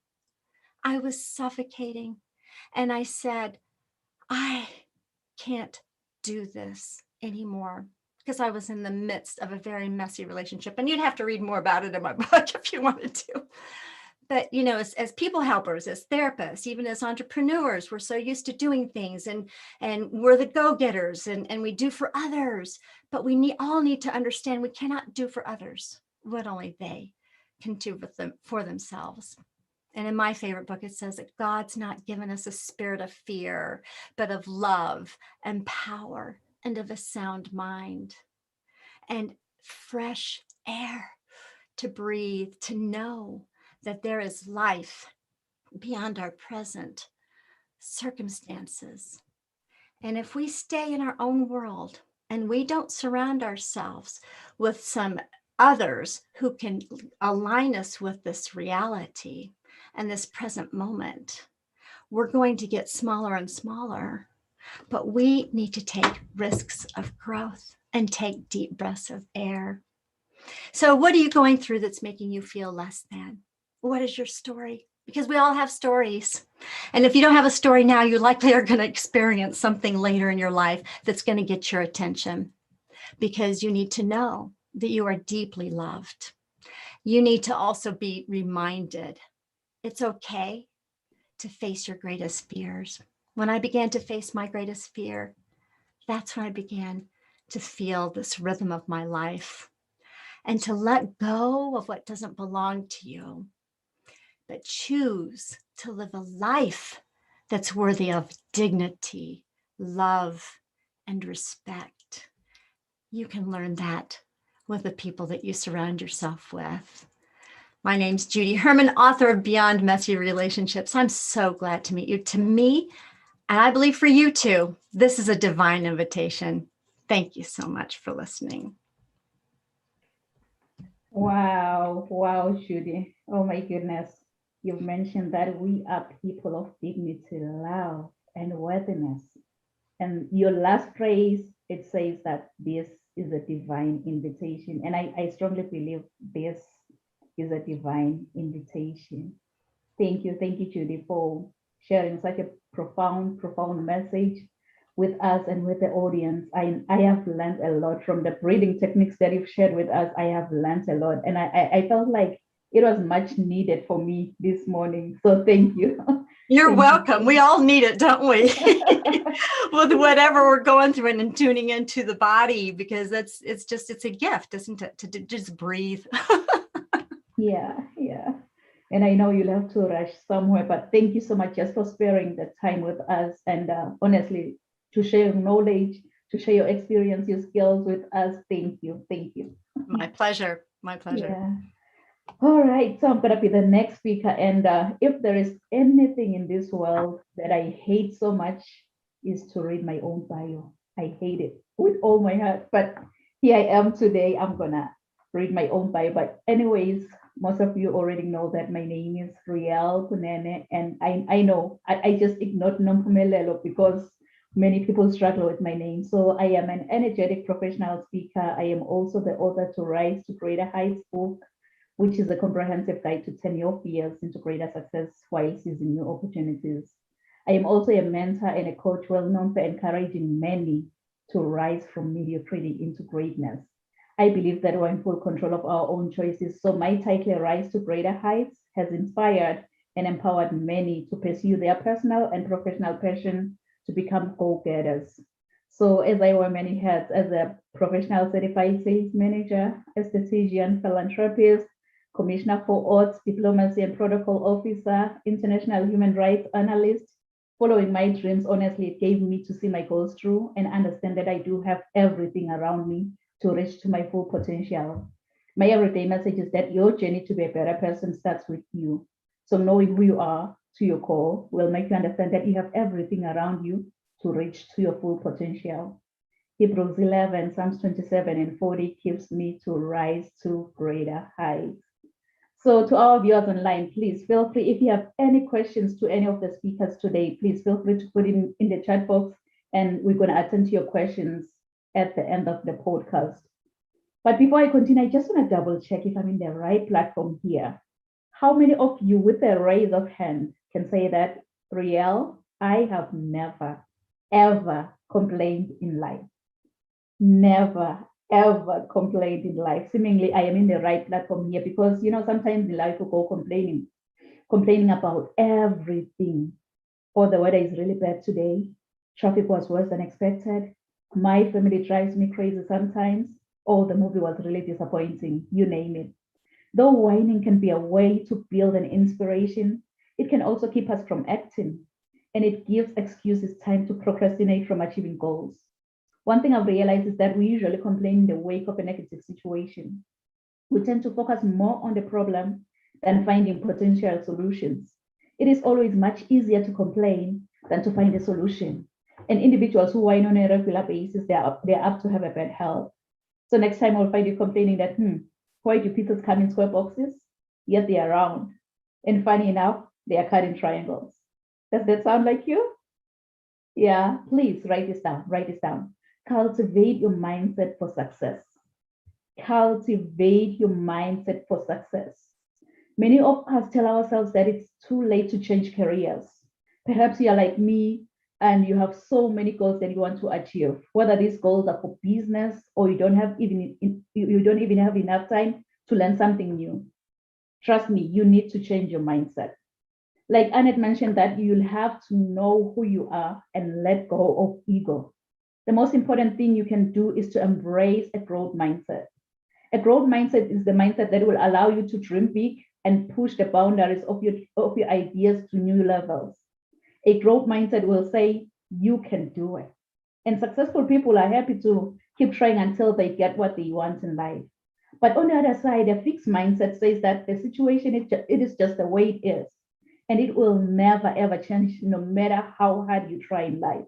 And I said, I can't do this anymore, because I was in the midst of a very messy relationship. And you'd have to read more about it in my book if you wanted to. But, as people helpers, as therapists, even as entrepreneurs, we're so used to doing things and we're the go-getters and we do for others. But we all need to understand we cannot do for others what only they can do for themselves. And in my favorite book, it says that God's not given us a spirit of fear, but of love and power and of a sound mind and fresh air to breathe, to know that there is life beyond our present circumstances. And if we stay in our own world and we don't surround ourselves with some others who can align us with this reality and this present moment, we're going to get smaller and smaller. But we need to take risks of growth. and take deep breaths of air. So what are you going through that's making you feel less than? What is your story? Because we all have stories. And if you don't have a story now, you likely are going to experience something later in your life that's going to get your attention, because you need to know that you are deeply loved. You need to also be reminded it's okay to face your greatest fears. When I began to face my greatest fear, that's when I began to feel this rhythm of my life, and to let go of what doesn't belong to you, but choose to live a life that's worthy of dignity, love, and respect. You can learn that with the people that you surround yourself with. My name's Judy Herman, author of Beyond Messy Relationships. I'm so glad to meet you. To me, and I believe for you too, this is a divine invitation. Thank you so much for listening. Wow, wow, Judy. Oh my goodness. You've mentioned that we are people of dignity, love, and worthiness. And your last phrase, it says that this is a divine invitation. And I strongly believe this is a divine invitation. Thank you, Judy, for sharing such a profound message with us and with the audience. I have learned a lot from the breathing techniques that you've shared with us. I have learned a lot, and I felt like it was much needed for me this morning. So thank you. You're welcome. We all need it, don't we? With whatever we're going through and tuning into the body, because it's a gift, isn't it? To just breathe. Yeah. And I know you'll have to rush somewhere, but thank you so much just for sparing the time with us, and honestly, to share your knowledge, to share your experience, your skills with us. Thank you. My pleasure. Yeah. All right, so I'm gonna be the next speaker, and if there is anything in this world that I hate so much, is to read my own bio. I hate it with all my heart, but here I am today. I'm gonna read my own bio. But anyways, most of you already know that my name is Riel Kunene, and I know I just ignored Nompumelelo because many people struggle with my name. So I am an energetic professional speaker. I am also the author to Rise to Greater Heights book, which is a comprehensive guide to turn your fears into greater success while seizing new opportunities. I am also a mentor and a coach well known for encouraging many to rise from mediocrity into greatness. I believe that we're in full control of our own choices. So my title, Rise to Greater Heights, has inspired and empowered many to pursue their personal and professional passion to become go-getters. So as I wear many hats as a professional certified sales manager, esthetician, philanthropist, commissioner for arts, diplomacy and protocol officer, international human rights analyst, following my dreams, honestly, it gave me to see my goals through and understand that I do have everything around me to reach to my full potential. My everyday message is that your journey to be a better person starts with you. So knowing who you are to your core will make you understand that you have everything around you to reach to your full potential. Hebrews 11, Psalms 27 and 40 keeps me to rise to greater heights. So to our viewers online, please feel free, if you have any questions to any of the speakers today, please feel free to put it in the chat box, and we're going to attend to your questions at the end of the podcast. But before I continue, I just want to double check if I'm in the right platform here. How many of you with a raise of hand can say that, Riel, I have never, ever complained in life? Never, ever complained in life. Seemingly, I am in the right platform here because, sometimes in life we go complaining about everything. Or the weather is really bad today. Traffic was worse than expected. My family drives me crazy sometimes. Or the movie was really disappointing. You name it. Though whining can be a way to build an inspiration, it can also keep us from acting. And it gives excuses time to procrastinate from achieving goals. One thing I've realized is that we usually complain in the wake of a negative situation. We tend to focus more on the problem than finding potential solutions. It is always much easier to complain than to find a solution. And individuals who whine on a regular basis, they're up to have a bad health. So next time I'll find you complaining that, why do pizzas come in square boxes? Yet they are round. And funny enough, they are cut in triangles. Does that sound like you? Yeah, please write this down. Cultivate your mindset for success. Cultivate your mindset for success. Many of us tell ourselves that it's too late to change careers. Perhaps you are like me and you have so many goals that you want to achieve, whether these goals are for business or you don't even have enough time to learn something new. Trust me, you need to change your mindset. Like Annette mentioned, that you'll have to know who you are and let go of ego. The most important thing you can do is to embrace a growth mindset. A growth mindset is the mindset that will allow you to dream big and push the boundaries of your ideas to new levels. A growth mindset will say, you can do it. And successful people are happy to keep trying until they get what they want in life. But on the other side, a fixed mindset says that the situation it is just the way it is. And it will never ever change no matter how hard you try in life.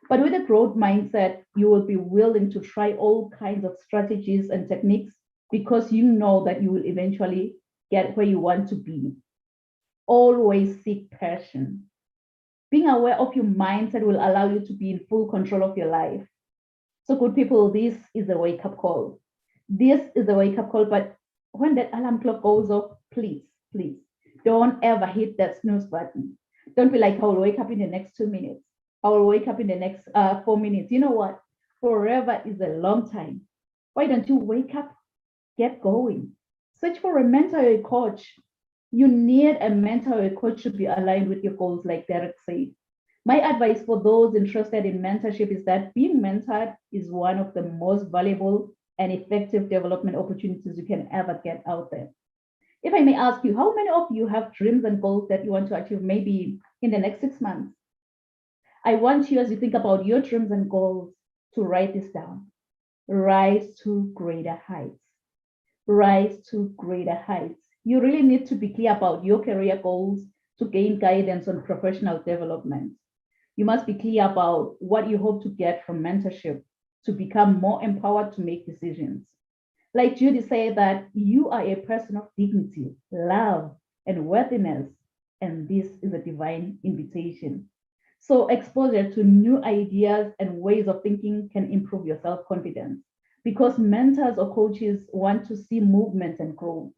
But with a growth mindset, you will be willing to try all kinds of strategies and techniques because you know that you will eventually get where you want to be. Always seek passion. Being aware of your mindset will allow you to be in full control of your life. So good people, this is a wake-up call. This is a wake-up call, but when that alarm clock goes off, please, don't ever hit that snooze button. Don't be like, I will wake up in the next 2 minutes. I will wake up in the next 4 minutes. You know what? Forever is a long time. Why don't you wake up, get going? Search for a mentor or a coach. You need a mentor or a coach to be aligned with your goals, like Derek said. My advice for those interested in mentorship is that being mentored is one of the most valuable and effective development opportunities you can ever get out there. If I may ask you, how many of you have dreams and goals that you want to achieve maybe in the next 6 months? I want you, as you think about your dreams and goals, to write this down. Rise to greater heights. Rise to greater heights. You really need to be clear about your career goals to gain guidance on professional development. You must be clear about what you hope to get from mentorship to become more empowered to make decisions. Like Judy said, that you are a person of dignity, love, and worthiness, and this is a divine invitation. So exposure to new ideas and ways of thinking can improve your self-confidence because mentors or coaches want to see movement and growth.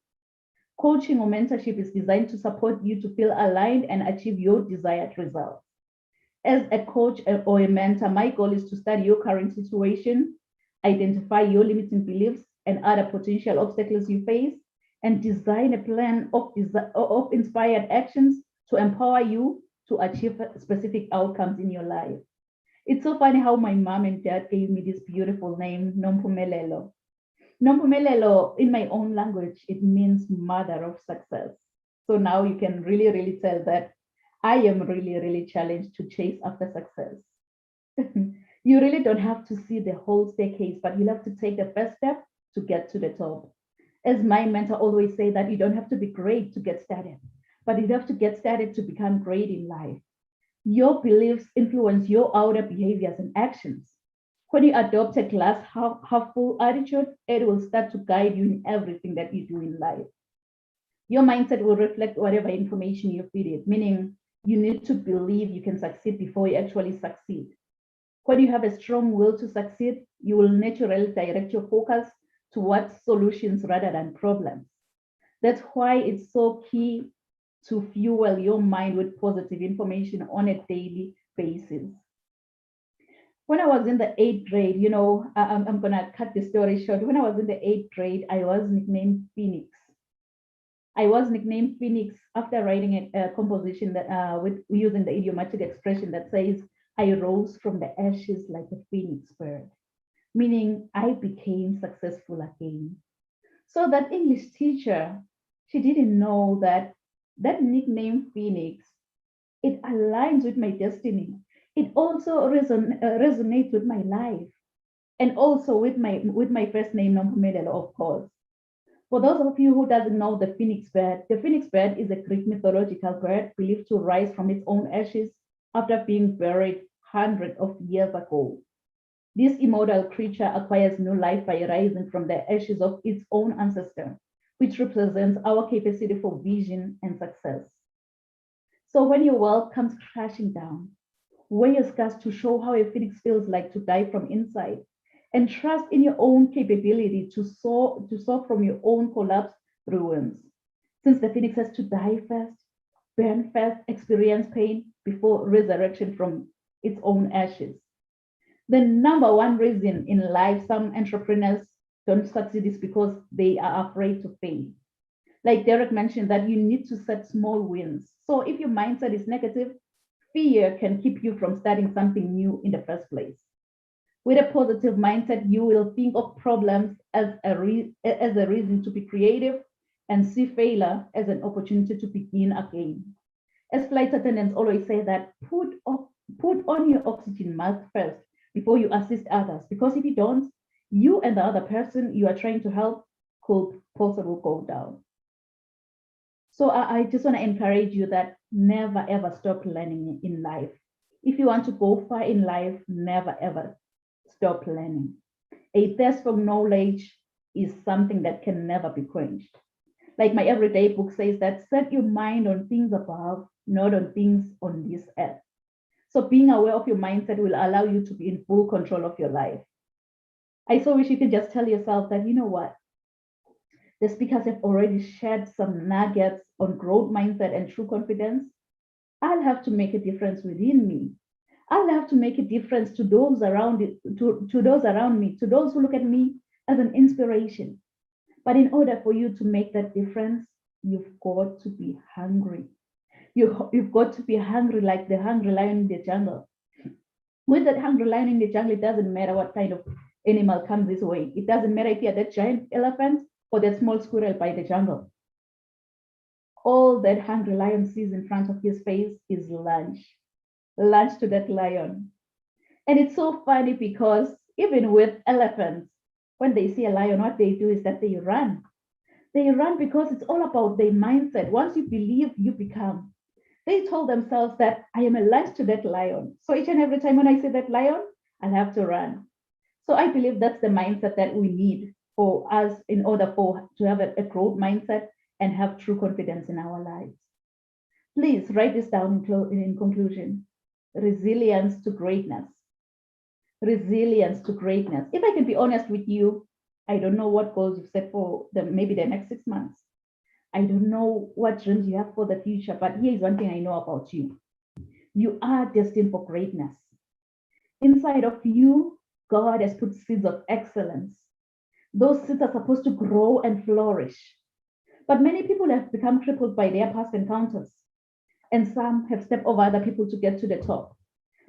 Coaching or mentorship is designed to support you to feel aligned and achieve your desired results. As a coach or a mentor, my goal is to study your current situation, identify your limiting beliefs and other potential obstacles you face, and design a plan of inspired actions to empower you to achieve specific outcomes in your life. It's so funny how my mom and dad gave me this beautiful name, Nompumelelo. Nompumelelo, in my own language, it means mother of success. So now you can really tell that I am really challenged to chase after success. You really don't have to see the whole staircase, but you'll have to take the first step to get to the top. As my mentor always say, that you don't have to be great to get started, but you have to get started to become great in life. Your beliefs influence your outer behaviors and actions. When you adopt a glass half full attitude, it will start to guide you in everything that you do in life. Your mindset will reflect whatever information you feed it, meaning you need to believe you can succeed before you actually succeed. When you have a strong will to succeed, you will naturally direct your focus towards solutions rather than problems. That's why it's so key to fuel your mind with positive information on a daily basis. When I was in the 8th grade, I'm gonna cut the story short. When I was in the 8th grade, I was nicknamed Phoenix. I was nicknamed Phoenix after writing a composition that with using the idiomatic expression that says, I rose from the ashes like a phoenix bird, meaning I became successful again. So that English teacher, she didn't know that nickname Phoenix, it aligns with my destiny. It also resonates with my life, and also with my first name, Nompumelelo, of course. For those of you who doesn't know the phoenix bird is a Greek mythological bird believed to rise from its own ashes after being buried hundreds of years ago. This immortal creature acquires new life by rising from the ashes of its own ancestor, which represents our capacity for vision and success. So when your world comes crashing down, Wear your scars to show how a phoenix feels like to die from inside. And trust in your own capability to soar from your own collapsed ruins. Since the phoenix has to die first, burn first, experience pain before resurrection from its own ashes. The number one reason in life some entrepreneurs don't succeed is because they are afraid to fail. Like Derek mentioned, that you need to set small wins. So if your mindset is negative, fear can keep you from starting something new in the first place. With a positive mindset, you will think of problems as a reason to be creative and see failure as an opportunity to begin again. As flight attendants always say that put on your oxygen mask first before you assist others, because if you don't, you and the other person you are trying to help could possibly go down. So I just want to encourage you that never ever stop learning in life. If you want to go far in life, never ever stop learning. A thirst for knowledge is something that can never be quenched. Like my everyday book says that set your mind on things above, not on things on this earth. So being aware of your mindset will allow you to be in full control of your life. I so wish you could just tell yourself that, you know what, the speakers have already shared some nuggets on growth mindset and true confidence. I'll have to make a difference within me. I'll have to make a difference to those around it, to those around me, to those who look at me as an inspiration. But in order for you to make that difference, you've got to be hungry. You've got to be hungry like the hungry lion in the jungle. With that hungry lion in the jungle, it doesn't matter what kind of animal comes this way. It doesn't matter if you're that giant elephant or that small squirrel by the jungle. All that hungry lion sees in front of his face is lunch to that lion. And it's so funny because even with elephants, when they see a lion, what they do is that they run. They run because it's all about their mindset. Once you believe, you become. They told themselves that I am a lunch to that lion. So each and every time when I see that lion, I'll have to run. So I believe that's the mindset that we need for us in order to have a growth mindset and have true confidence in our lives. Please write this down in conclusion. Resilience to greatness. Resilience to greatness. If I can be honest with you, I don't know what goals you've set for maybe the next 6 months. I don't know what dreams you have for the future, but here's one thing I know about you. You are destined for greatness. Inside of you, God has put seeds of excellence. Those seeds are supposed to grow and flourish. But many people have become crippled by their past encounters, and some have stepped over other people to get to the top.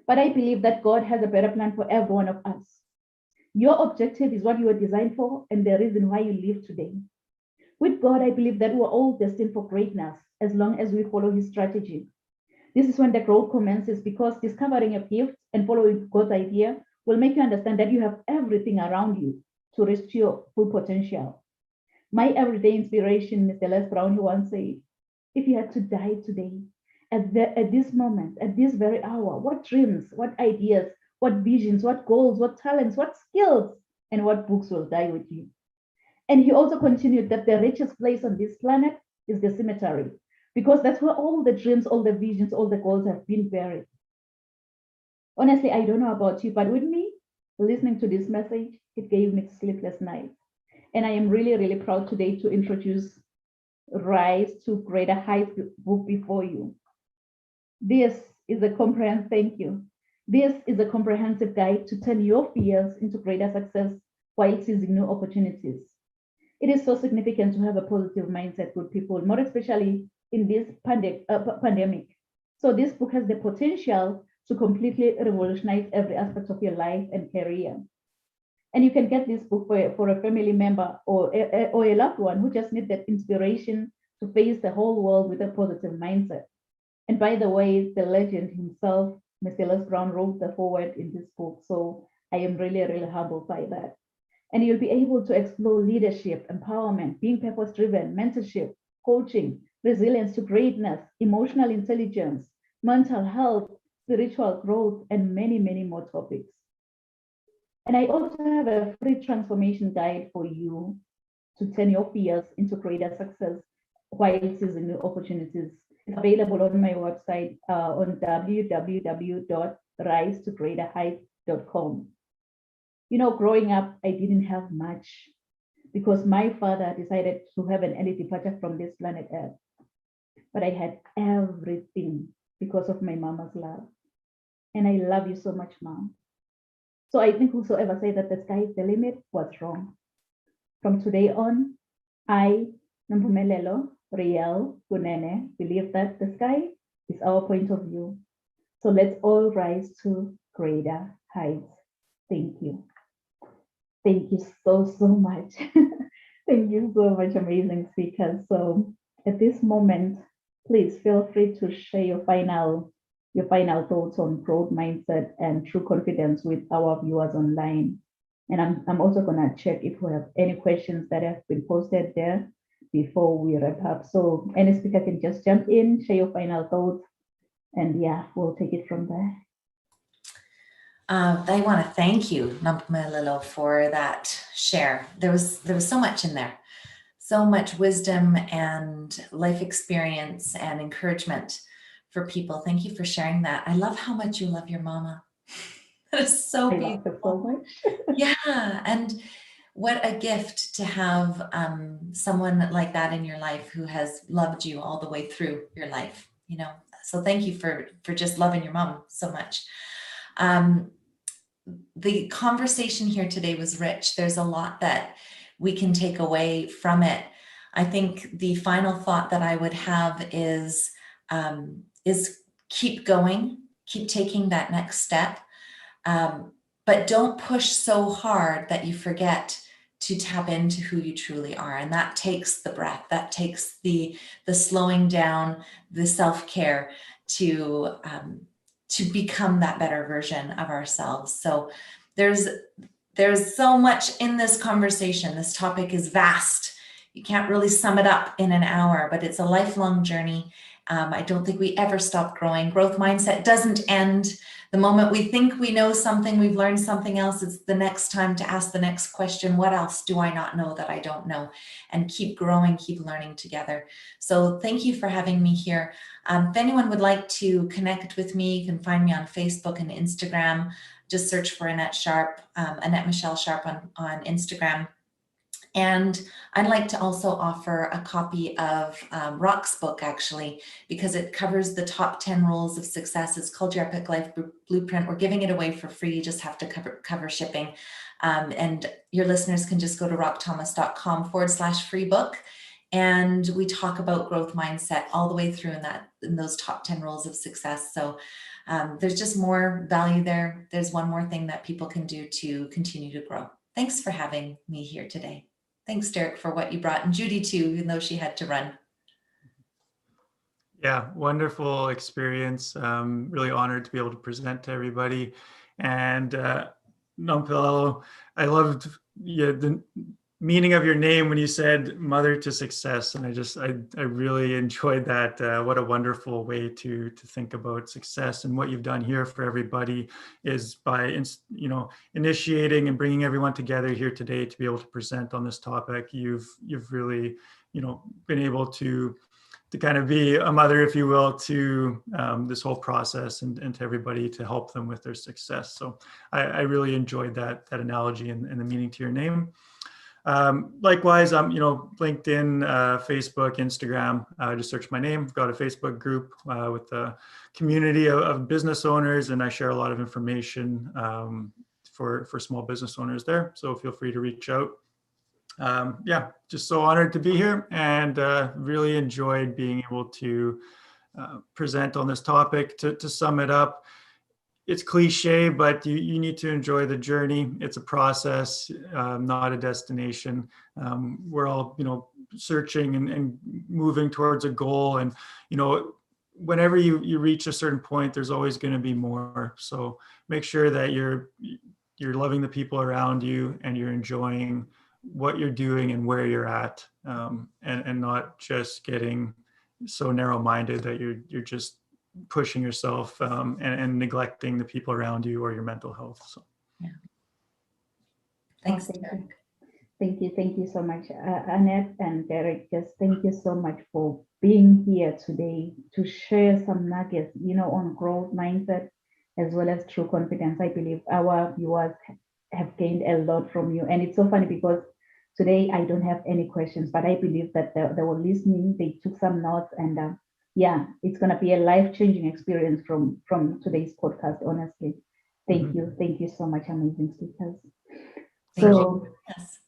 But I believe that God has a better plan for every one of us. Your objective is what you were designed for and the reason why you live today. With God, I believe that we're all destined for greatness as long as we follow his strategy. This is when the growth commences, because discovering your gift and following God's idea will make you understand that you have everything around you to reach your full potential. My everyday inspiration, Mr. Les Brown, who once said, if you had to die today, at this moment, at this very hour, what dreams, what ideas, what visions, what goals, what talents, what skills, and what books will die with you? And he also continued that the richest place on this planet is the cemetery, because that's where all the dreams, all the visions, all the goals have been buried. Honestly, I don't know about you, but with me, listening to this message, it gave me sleepless nights. And I am really, really proud today to introduce Rise to Greater Heights book before you. This is a comprehensive, thank you. This is a comprehensive guide to turn your fears into greater success while seizing new opportunities. It is so significant to have a positive mindset, good people, more especially in this pandemic. So this book has the potential to completely revolutionize every aspect of your life and career. And you can get this book for a family member or a loved one who just needs that inspiration to face the whole world with a positive mindset. And by the way, the legend himself, Mr. Les Brown, wrote the foreword in this book. So I am really, really humbled by that. And you'll be able to explore leadership, empowerment, being purpose-driven, mentorship, coaching, resilience to greatness, emotional intelligence, mental health, spiritual growth, and many, many more topics. And I also have a free transformation guide for you to turn your fears into greater success while seizing new opportunities. It's available on my website on www.thebrandingcoach.com. risetogreaterheights.com. You know, growing up, I didn't have much because my father decided to have an early departure from this planet Earth. But I had everything because of my mama's love. And I love you so much, Mom. So I think whosoever said that the sky is the limit was wrong. From today on, I, Nompumelelo Riel Kunene, believe that the sky is our point of view. So let's all rise to greater heights. Thank you. Thank you so much. Thank you so much, amazing speakers. So at this moment, please feel free to share your final thoughts on growth mindset and true confidence with our viewers online. And I'm also gonna check if we have any questions that have been posted there before we wrap up. So any speaker can just jump in, share your final thoughts, and yeah, we'll take it from there. I want to thank you, Nompumelelo, for that share. There was so much in there, so much wisdom and life experience and encouragement for people. Thank you for sharing that. I love how much you love your mama. That is so I beautiful. love her so much. Yeah, and what a gift to have someone like that in your life who has loved you all the way through your life. You know, so thank you for just loving your mom so much. The conversation here today was rich. There's a lot that we can take away from it. I think the final thought that I would have is keep going, keep taking that next step, but don't push so hard that you forget to tap into who you truly are. And that takes the breath, that takes the slowing down, the self-care to become that better version of ourselves. So there's so much in this conversation. This topic is vast. You can't really sum it up in an hour, but it's a lifelong journey. I don't think we ever stop growing. Growth mindset doesn't end. The moment we think we know something, we've learned something else, it's the next time to ask the next question. What else do I not know that I don't know? And keep growing, keep learning together. So thank you for having me here. If anyone would like to connect with me, you can find me on Facebook and Instagram. Just search for Annette Sharp, Annette Michelle Sharp on Instagram. And I'd like to also offer a copy of Rock's book, actually, because it covers the top 10 rules of success. It's called Your Epic Life Blueprint. We're giving it away for free. You just have to cover shipping. And your listeners can just go to rockthomas.com/free book. And we talk about growth mindset all the way through in those top 10 rules of success. So there's just more value there. There's one more thing that people can do to continue to grow. Thanks for having me here today. Thanks, Derek, for what you brought, and Judy too, even though she had to run. Yeah, wonderful experience. Really honored to be able to present to everybody. And Nompumelelo, I loved the meaning of your name when you said mother to success. And I really enjoyed that. What a wonderful way to think about success. And what you've done here for everybody is by, initiating and bringing everyone together here today to be able to present on this topic. You've really, been able to kind of be a mother, if you will, to this whole process and to everybody to help them with their success. So I really enjoyed that analogy and the meaning to your name. Likewise, I'm, LinkedIn, Facebook, Instagram, just search my name. I've got a Facebook group with a community of business owners, and I share a lot of information for small business owners there. So feel free to reach out. Yeah, just so honored to be here, and really enjoyed being able to present on this topic. To sum it up, it's cliche, but you need to enjoy the journey. It's a process, not a destination. We're all, searching and moving towards a goal. And, whenever you reach a certain point, there's always going to be more. So make sure that you're loving the people around you and you're enjoying what you're doing and where you're at, and not just getting so narrow-minded that you're just pushing yourself and neglecting the people around you or your mental health. So yeah. Thanks. Thank you so much, Annette and Derek. Just thank you so much for being here today to share some nuggets, on growth mindset as well as true confidence. I believe our viewers have gained a lot from you. And it's so funny because today I don't have any questions, but I believe that they were listening, they took some notes, and yeah, it's going to be a life-changing experience from today's podcast, honestly. Thank you so much, amazing speakers. So Yes.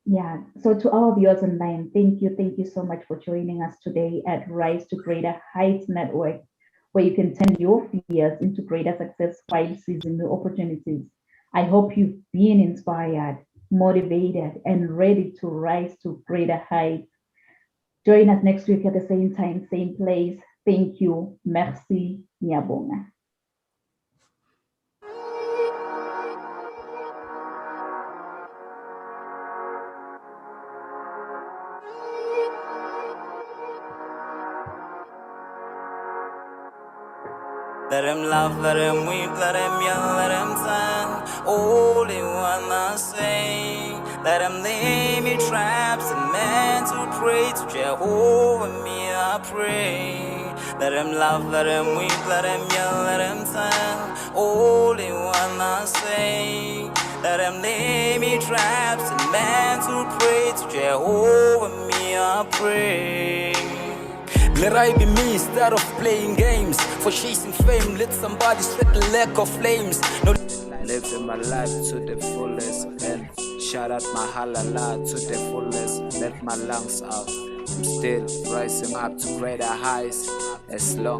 yeah, so to our viewers online, thank you so much for joining us today at Rise to Greater Heights Network, where you can turn your fears into greater success while seizing new opportunities. I hope you've been inspired, motivated, and ready to rise to greater heights. Join us next week at the same time, same place. Thank you. Merci. Ngiyabonga. Let him laugh, let him weep, let him yell, let him sing. All they wanna say. Let him lay me traps and men to pray to Jehovah, me I pray. Let him laugh, let him weep, let him yell, let him sing. All they wanna say. Let him lay me traps and men to pray to Jehovah, me I pray. Let I be me instead of playing games. For chasing fame, let somebody set the lack of flames. No, living my life to the fullest and shout out my halala to the fullest. Let my lungs out. I'm still rising up to greater heights as long as